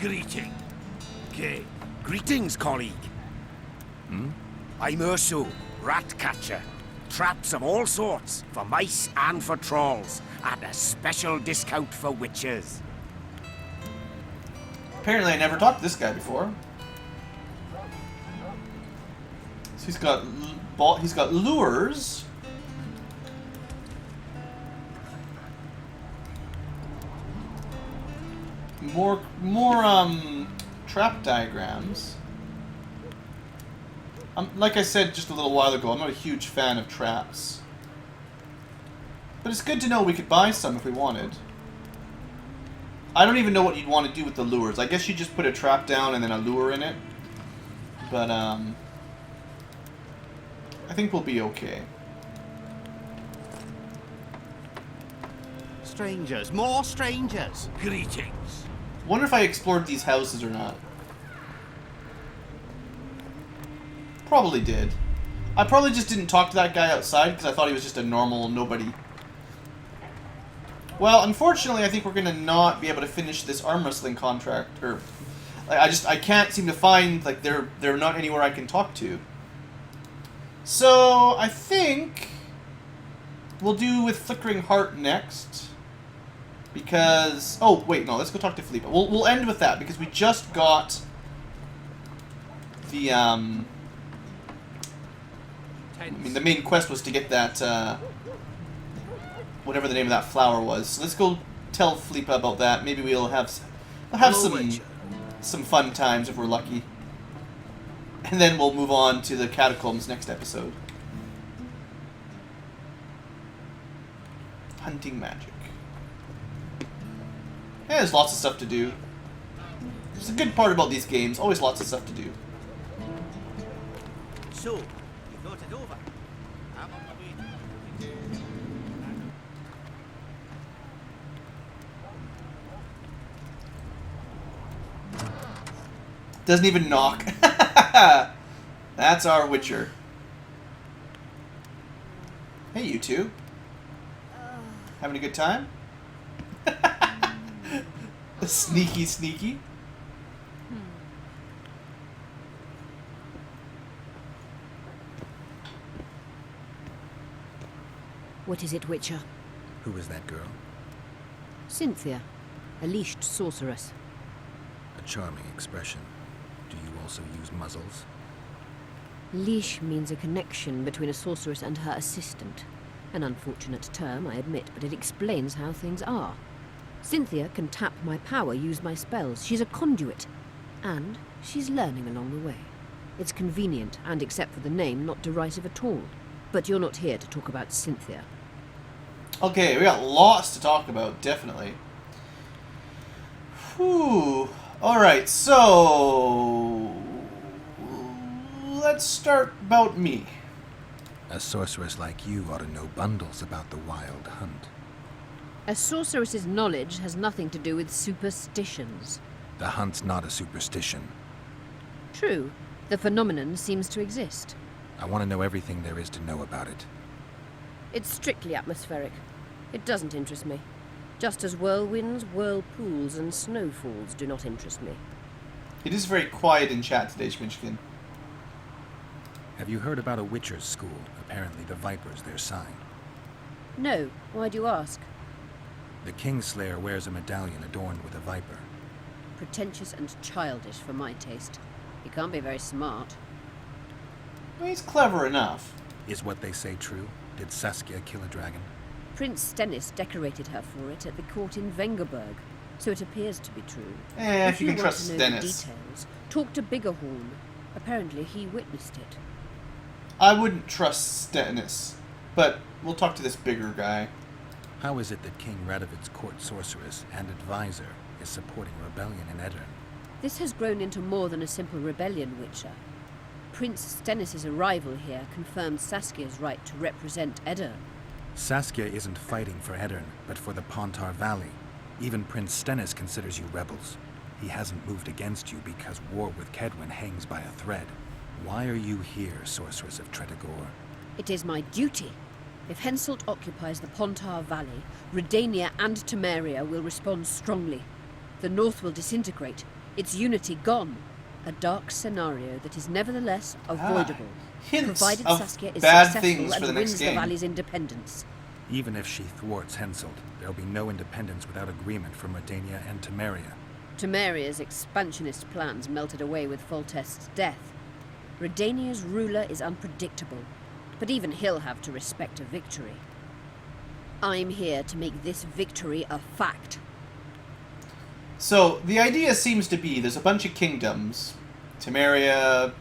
S5: Greeting. Greetings, colleague. I'm Urso, rat catcher. Traps of all sorts, for mice and for trolls, at a special discount for witches.
S1: Apparently I never talked to this guy before. So he's got lures. More trap diagrams. Like I said just a little while ago, I'm not a huge fan of traps. But it's good to know we could buy some if we wanted. I don't even know what you'd want to do with the lures. I guess you just put a trap down and then a lure in it. But, I think we'll be okay.
S5: Strangers, more strangers.
S9: Greetings.
S1: Wonder if I explored these houses or not. Probably did. I probably just didn't talk to that guy outside because I thought he was just a normal nobody. Well, unfortunately, I think we're gonna not be able to finish this arm wrestling contract. Or, I can't seem to find, like, they're not anywhere I can talk to. So I think we'll do with Flickering Heart next. Because wait, no, let's go talk to Philippa. We'll end with that because we just got the the main quest was to get that whatever the name of that flower was. So let's go tell Philippa about that. Maybe we'll have some fun times if we're lucky. And then we'll move on to the catacombs next episode. Hunting magic. Yeah, there's lots of stuff to do. It's a good part about these games. Always lots of stuff to do.
S5: So, you thought it over? I'm on my way.
S1: Doesn't even knock. That's our Witcher. Hey, you two. Having a good time? Sneaky, sneaky.
S11: What is it, Witcher?
S3: Who is that girl?
S11: Cynthia, a leashed sorceress.
S3: A charming expression. Do you also use muzzles?
S11: Leash means a connection between a sorceress and her assistant. An unfortunate term, I admit, but it explains how things are. Cynthia can tap my power, use my spells. She's a conduit. And she's learning along the way. It's convenient, and except for the name, not derisive at all. But you're not here to talk about Cynthia.
S1: Okay, we got lots to talk about, definitely. Whew. Alright, so... let's start about me.
S3: A sorceress like you ought to know bundles about the wild hunt.
S11: A sorceress's knowledge has nothing to do with superstitions.
S3: The hunt's not a superstition.
S11: True. The phenomenon seems to exist.
S3: I want to know everything there is to know about it.
S11: It's strictly atmospheric. It doesn't interest me. Just as whirlwinds, whirlpools, and snowfalls do not interest me.
S1: It is very quiet in chat today, Schminchkin.
S3: Have you heard about a Witcher's school? Apparently the Viper's their sign.
S11: No. Why do you ask?
S3: The Kingslayer wears a medallion adorned with a viper.
S11: Pretentious and childish for my taste. He can't be very smart.
S1: Well, he's clever enough.
S3: Is what they say true? Did Saskia kill a dragon?
S11: Prince Stennis decorated her for it at the court in Vengerberg, so it appears to be true.
S1: If you can
S11: want
S1: trust
S11: to know the
S1: Stennis.
S11: details, talk to Biggerhorn. Apparently he witnessed it.
S1: I wouldn't trust Stennis, but we'll talk to this bigger guy.
S3: How is it that King Radovid's court sorceress and advisor is supporting rebellion in Edirn?
S11: This has grown into more than a simple rebellion, Witcher. Prince Stennis' arrival here confirmed Saskia's right to represent Edirn.
S3: Saskia isn't fighting for Edirn, but for the Pontar Valley. Even Prince Stennis considers you rebels. He hasn't moved against you because war with Kedwin hangs by a thread. Why are you here, Sorceress of Tretogor?
S11: It is my duty. If Henselt occupies the Pontar Valley, Redania and Temeria will respond strongly. The North will disintegrate, its unity gone. A dark scenario that is nevertheless avoidable,
S1: hints
S11: provided
S1: of
S11: Saskia is
S1: bad
S11: successful
S1: things for
S11: and
S1: the next
S11: wins the
S1: game.
S11: valley's independence.
S3: Even if she thwarts Henselt, there'll be no independence without agreement from Redania and Temeria.
S11: Temeria's expansionist plans melted away with Foltest's death. Redania's ruler is unpredictable, but even he'll have to respect a victory. I'm here to make this victory a fact.
S1: So, the idea seems to be there's a bunch of kingdoms. Temeria,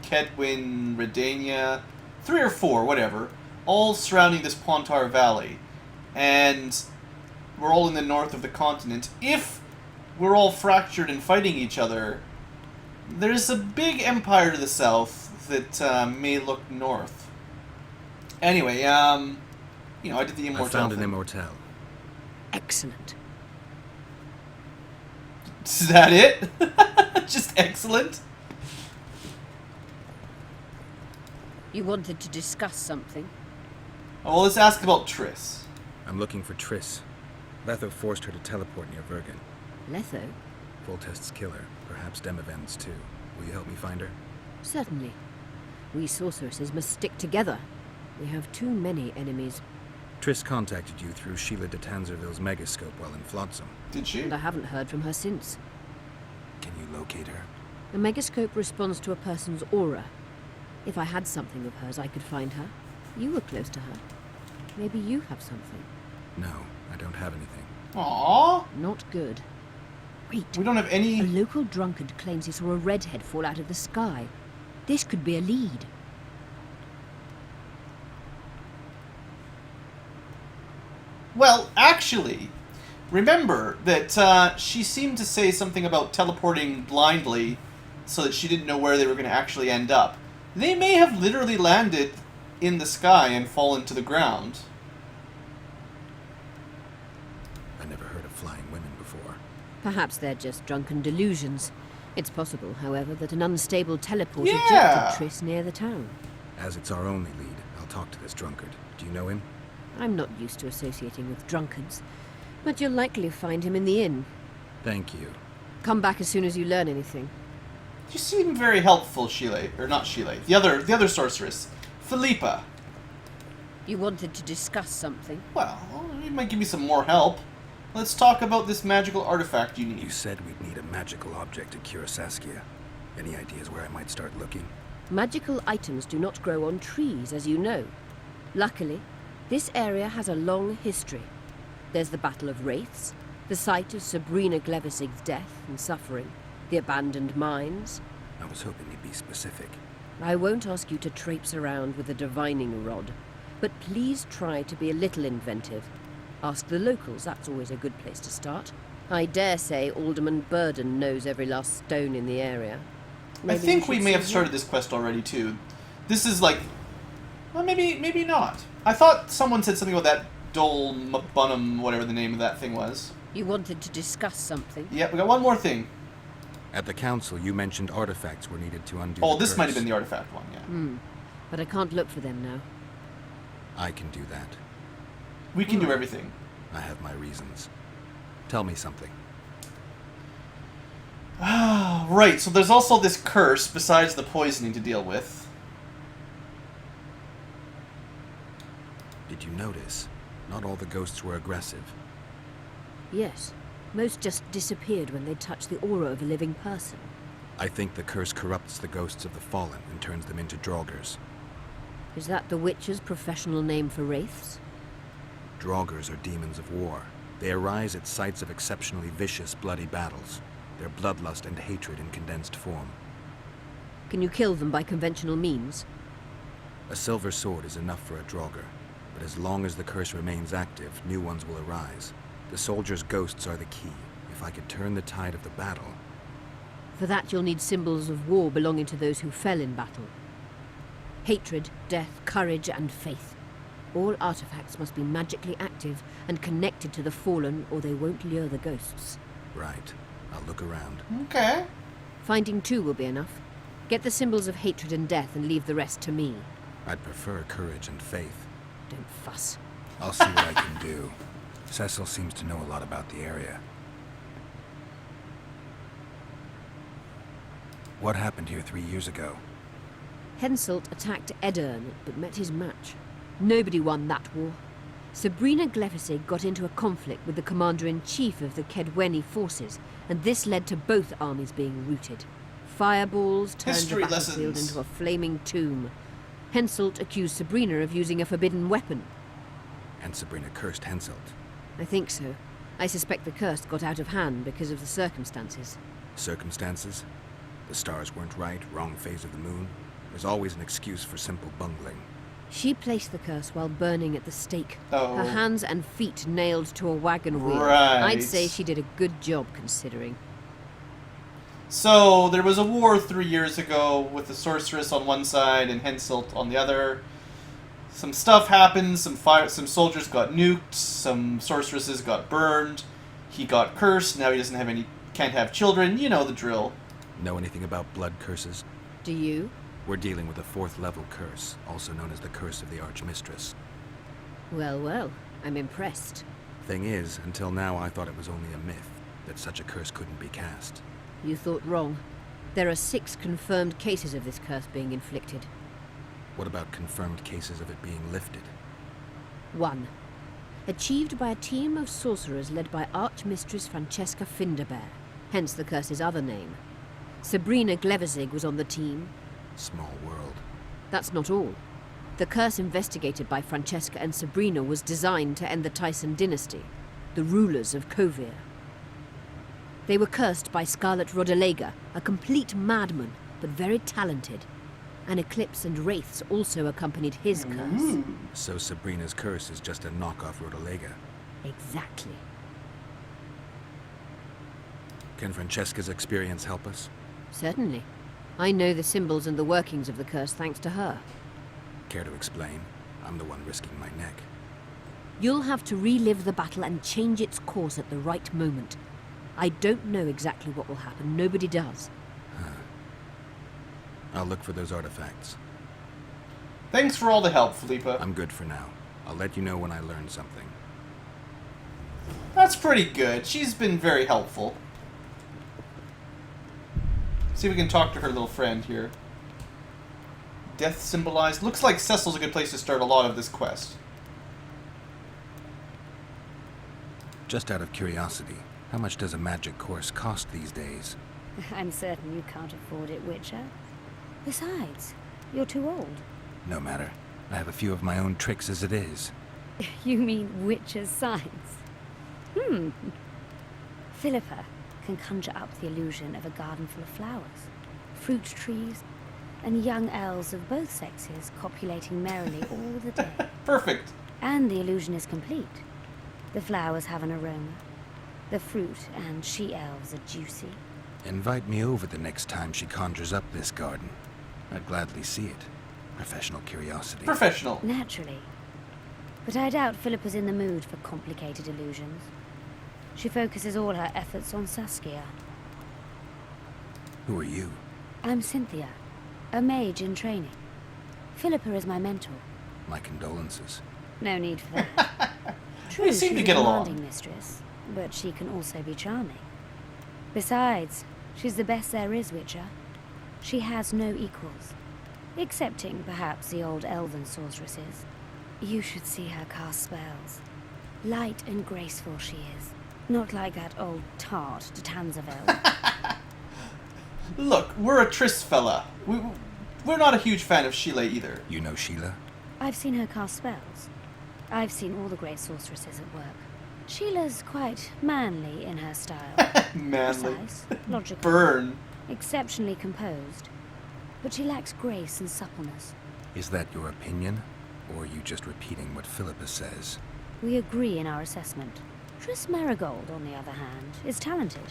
S1: Kedwin, Redania, 3 or 4, whatever, all surrounding this Pontar Valley. And we're all in the north of the continent. If we're all fractured and fighting each other, there's a big empire to the south that may look north. Anyway, you know, I did the Immortal
S3: I found an
S1: thing.
S3: Immortal.
S11: Excellent.
S1: Is that it? Just excellent?
S11: You wanted to discuss something?
S1: Well, let's ask about Triss.
S3: I'm looking for Triss. Letho forced her to teleport near Vergen.
S11: Letho?
S3: Foltest's killer. Perhaps Demavend's too. Will you help me find her?
S11: Certainly. We sorceresses must stick together. We have too many enemies.
S3: Triss contacted you through Sheila de Tanzerville's megascope while in Flotsam.
S1: Did she?
S11: And I haven't heard from her since.
S3: Can you locate her?
S11: A megascope responds to a person's aura. If I had something of hers, I could find her. You were close to her. Maybe you have something.
S3: No, I don't have anything.
S1: Aww.
S11: Not good. Wait.
S1: We don't have any...
S11: A local drunkard claims he saw a redhead fall out of the sky. This could be a lead.
S1: Well, actually, remember that she seemed to say something about teleporting blindly so that she didn't know where they were going to actually end up. They may have literally landed in the sky and fallen to the ground.
S3: I never heard of flying women before.
S11: Perhaps they're just drunken delusions. It's possible, however, that an unstable teleport
S1: Yeah.
S11: ejected Triss near the town.
S3: As it's our only lead, I'll talk to this drunkard. Do you know him?
S11: I'm not used to associating with drunkards, but you'll likely find him in the inn.
S3: Thank you.
S11: Come back as soon as you learn anything.
S1: You seem very helpful, Sheila. Or not Sheila. The other sorceress. Philippa.
S11: You wanted to discuss something?
S1: Well, you might give me some more help. Let's talk about this magical artifact you need.
S3: You said we'd need a magical object to cure Saskia. Any ideas where I might start looking?
S11: Magical items do not grow on trees, as you know. Luckily, this area has a long history. There's the Battle of Wraiths, the site of Sabrina Glevisig's death and suffering, the abandoned mines.
S3: I was hoping you'd be specific.
S11: I won't ask you to traipse around with a divining rod, but please try to be a little inventive. Ask the locals, that's always a good place to start. I dare say Alderman Burden knows every last stone in the area.
S1: I think we may have started this quest already, too. This is like... Well, maybe not. I thought someone said something about that Dol Mabunum, whatever the name of that thing was.
S11: You wanted to discuss something?
S1: Yeah, we got one more thing.
S3: At the council, you mentioned artifacts were needed to undo
S1: Oh,
S3: the
S1: this
S3: curse.
S1: might have been the artifact one, yeah.
S11: But I can't look for them now.
S3: I can do that.
S1: We can do everything.
S3: I have my reasons. Tell me something.
S1: Right, so there's also this curse besides the poisoning to deal with.
S3: Did you notice? Not all the ghosts were aggressive.
S11: Yes. Most just disappeared when they touched the aura of a living person.
S3: I think the curse corrupts the ghosts of the fallen and turns them into draugrs.
S11: Is that the Witcher's professional name for wraiths?
S3: Draugrs are demons of war. They arise at sites of exceptionally vicious, bloody battles. Their bloodlust and hatred in condensed form.
S11: Can you kill them by conventional means?
S3: A silver sword is enough for a draugr. But as long as the curse remains active, new ones will arise. The soldiers' ghosts are the key. If I could turn the tide of the battle...
S11: For that you'll need symbols of war belonging to those who fell in battle. Hatred, death, courage, and faith. All artifacts must be magically active and connected to the fallen, or they won't lure the ghosts.
S3: Right. I'll look around.
S1: Okay.
S11: Finding 2 will be enough. Get the symbols of hatred and death and leave the rest to me.
S3: I'd prefer courage and faith.
S11: Don't fuss.
S3: I'll see what I can do. Cecil seems to know a lot about the area. What happened here 3 years ago?
S11: Henselt attacked Edirn, but met his match. Nobody won that war. Sabrina Glefisig got into a conflict with the commander-in-chief of the Kedweni forces, and this led to both armies being routed. Fireballs turned
S1: History
S11: the battlefield
S1: lessons.
S11: into a flaming tomb. Henselt accused Sabrina of using a forbidden weapon.
S3: And Sabrina cursed Henselt.
S11: I think so. I suspect the curse got out of hand because of the circumstances.
S3: Circumstances? The stars weren't right, wrong phase of the moon. There's always an excuse for simple bungling.
S11: She placed the curse while burning at the stake.
S1: Oh.
S11: Her hands and feet nailed to a wagon wheel.
S1: Right.
S11: I'd say she did a good job considering.
S1: So there was a war 3 years ago with the sorceress on one side and Henselt on the other. Some stuff happened. Some soldiers got nuked. Some sorceresses got burned. He got cursed. Now he doesn't have any. Can't have children. You know the drill.
S3: Know anything about blood curses?
S11: Do you?
S3: We're dealing with a 4th level curse, also known as the Curse of the Archmistress.
S11: Well, well, I'm impressed.
S3: Thing is, until now I thought it was only a myth, that such a curse couldn't be cast.
S11: You thought wrong. There are 6 confirmed cases of this curse being inflicted.
S3: What about confirmed cases of it being lifted?
S11: 1. Achieved by a team of sorcerers led by Archmistress Francesca Finderbear, hence the curse's other name. Sabrina Glevizig was on the team.
S3: Small world.
S11: That's not all. The curse investigated by Francesca and Sabrina was designed to end the Tyson dynasty, the rulers of Kovir. They were cursed by Scarlet Rodalega, a complete madman, but very talented. An eclipse and wraiths also accompanied his curse.
S3: So Sabrina's curse is just a knockoff Rodalega.
S11: Exactly.
S3: Can Francesca's experience help us?
S11: Certainly. I know the symbols and the workings of the curse thanks to her.
S3: Care to explain? I'm the one risking my neck.
S11: You'll have to relive the battle and change its course at the right moment. I don't know exactly what will happen. Nobody does.
S3: I'll look for those artifacts.
S1: Thanks for all the help, Philippa.
S3: I'm good for now. I'll let you know when I learn something.
S1: That's pretty good. She's been very helpful. See if we can talk to her little friend here. Death symbolized. Looks like Cecil's a good place to start a lot of this quest.
S3: Just out of curiosity, how much does a magic course cost these days?
S10: I'm certain you can't afford it, Witcher. Besides, you're too old.
S3: No matter. I have a few of my own tricks as it is.
S10: You mean Witcher's science? Philippa can conjure up the illusion of a garden full of flowers, fruit trees, and young elves of both sexes copulating merrily all the day.
S1: Perfect.
S10: And the illusion is complete. The flowers have an aroma. The fruit and she-elves are juicy.
S3: Invite me over the next time she conjures up this garden. I'd gladly see it. Professional curiosity.
S1: Professional.
S10: Naturally. But I doubt Philippa's in the mood for complicated illusions. She focuses all her efforts on Saskia.
S3: Who are you?
S10: I'm Cynthia, a mage in training. Philippa is my mentor.
S3: My condolences.
S10: No need for that. True,
S1: They seem to
S10: she's
S1: get
S10: a
S1: along.
S10: demanding mistress, but she can also be charming. Besides, she's the best there is, Witcher. She has no equals, excepting perhaps the old elven sorceresses. You should see her cast spells. Light and graceful she is. Not like that old tart de Tanzaville.
S1: Look, we're a Triss fella. We're not a huge fan of Sheila either.
S3: You know Sheila?
S10: I've seen her cast spells. I've seen all the great sorceresses at work. Sheila's quite manly in her style.
S1: Manly.
S10: Precise, logical,
S1: Burn.
S10: exceptionally composed. But she lacks grace and suppleness.
S3: Is that your opinion? Or are you just repeating what Philippa says?
S10: We agree in our assessment. Triss Marigold, on the other hand, is talented.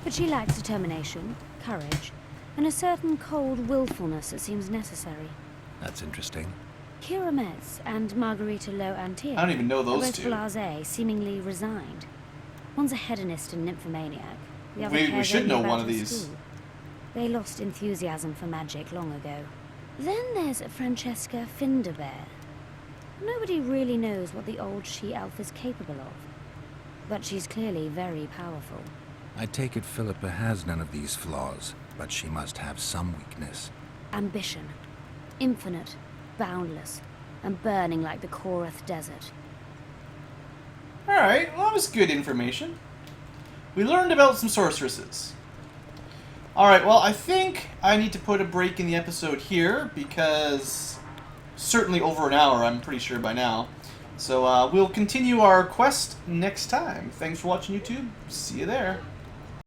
S10: But she lacks determination, courage, and a certain cold willfulness that seems necessary.
S3: That's interesting.
S10: Kira Metz and Margarita Lo-Antia
S1: I don't even know those
S10: are both
S1: two.
S10: blasé, seemingly resigned. One's a hedonist and nymphomaniac. The other
S1: We
S10: cares
S1: should
S10: only
S1: know
S10: about
S1: one of
S10: her
S1: these.
S10: school. They lost enthusiasm for magic long ago. Then there's Francesca Finderbear. Nobody really knows what the old she-elf is capable of. But she's clearly very powerful.
S3: I take it Philippa has none of these flaws, but she must have some weakness.
S10: Ambition. Infinite, boundless, and burning like the Korath Desert.
S1: Alright, well, that was good information. We learned about some sorceresses. Alright, well, I think I need to put a break in the episode here, because certainly over an hour, I'm pretty sure by now. So we'll continue our quest next time. Thanks for watching, YouTube. See you there.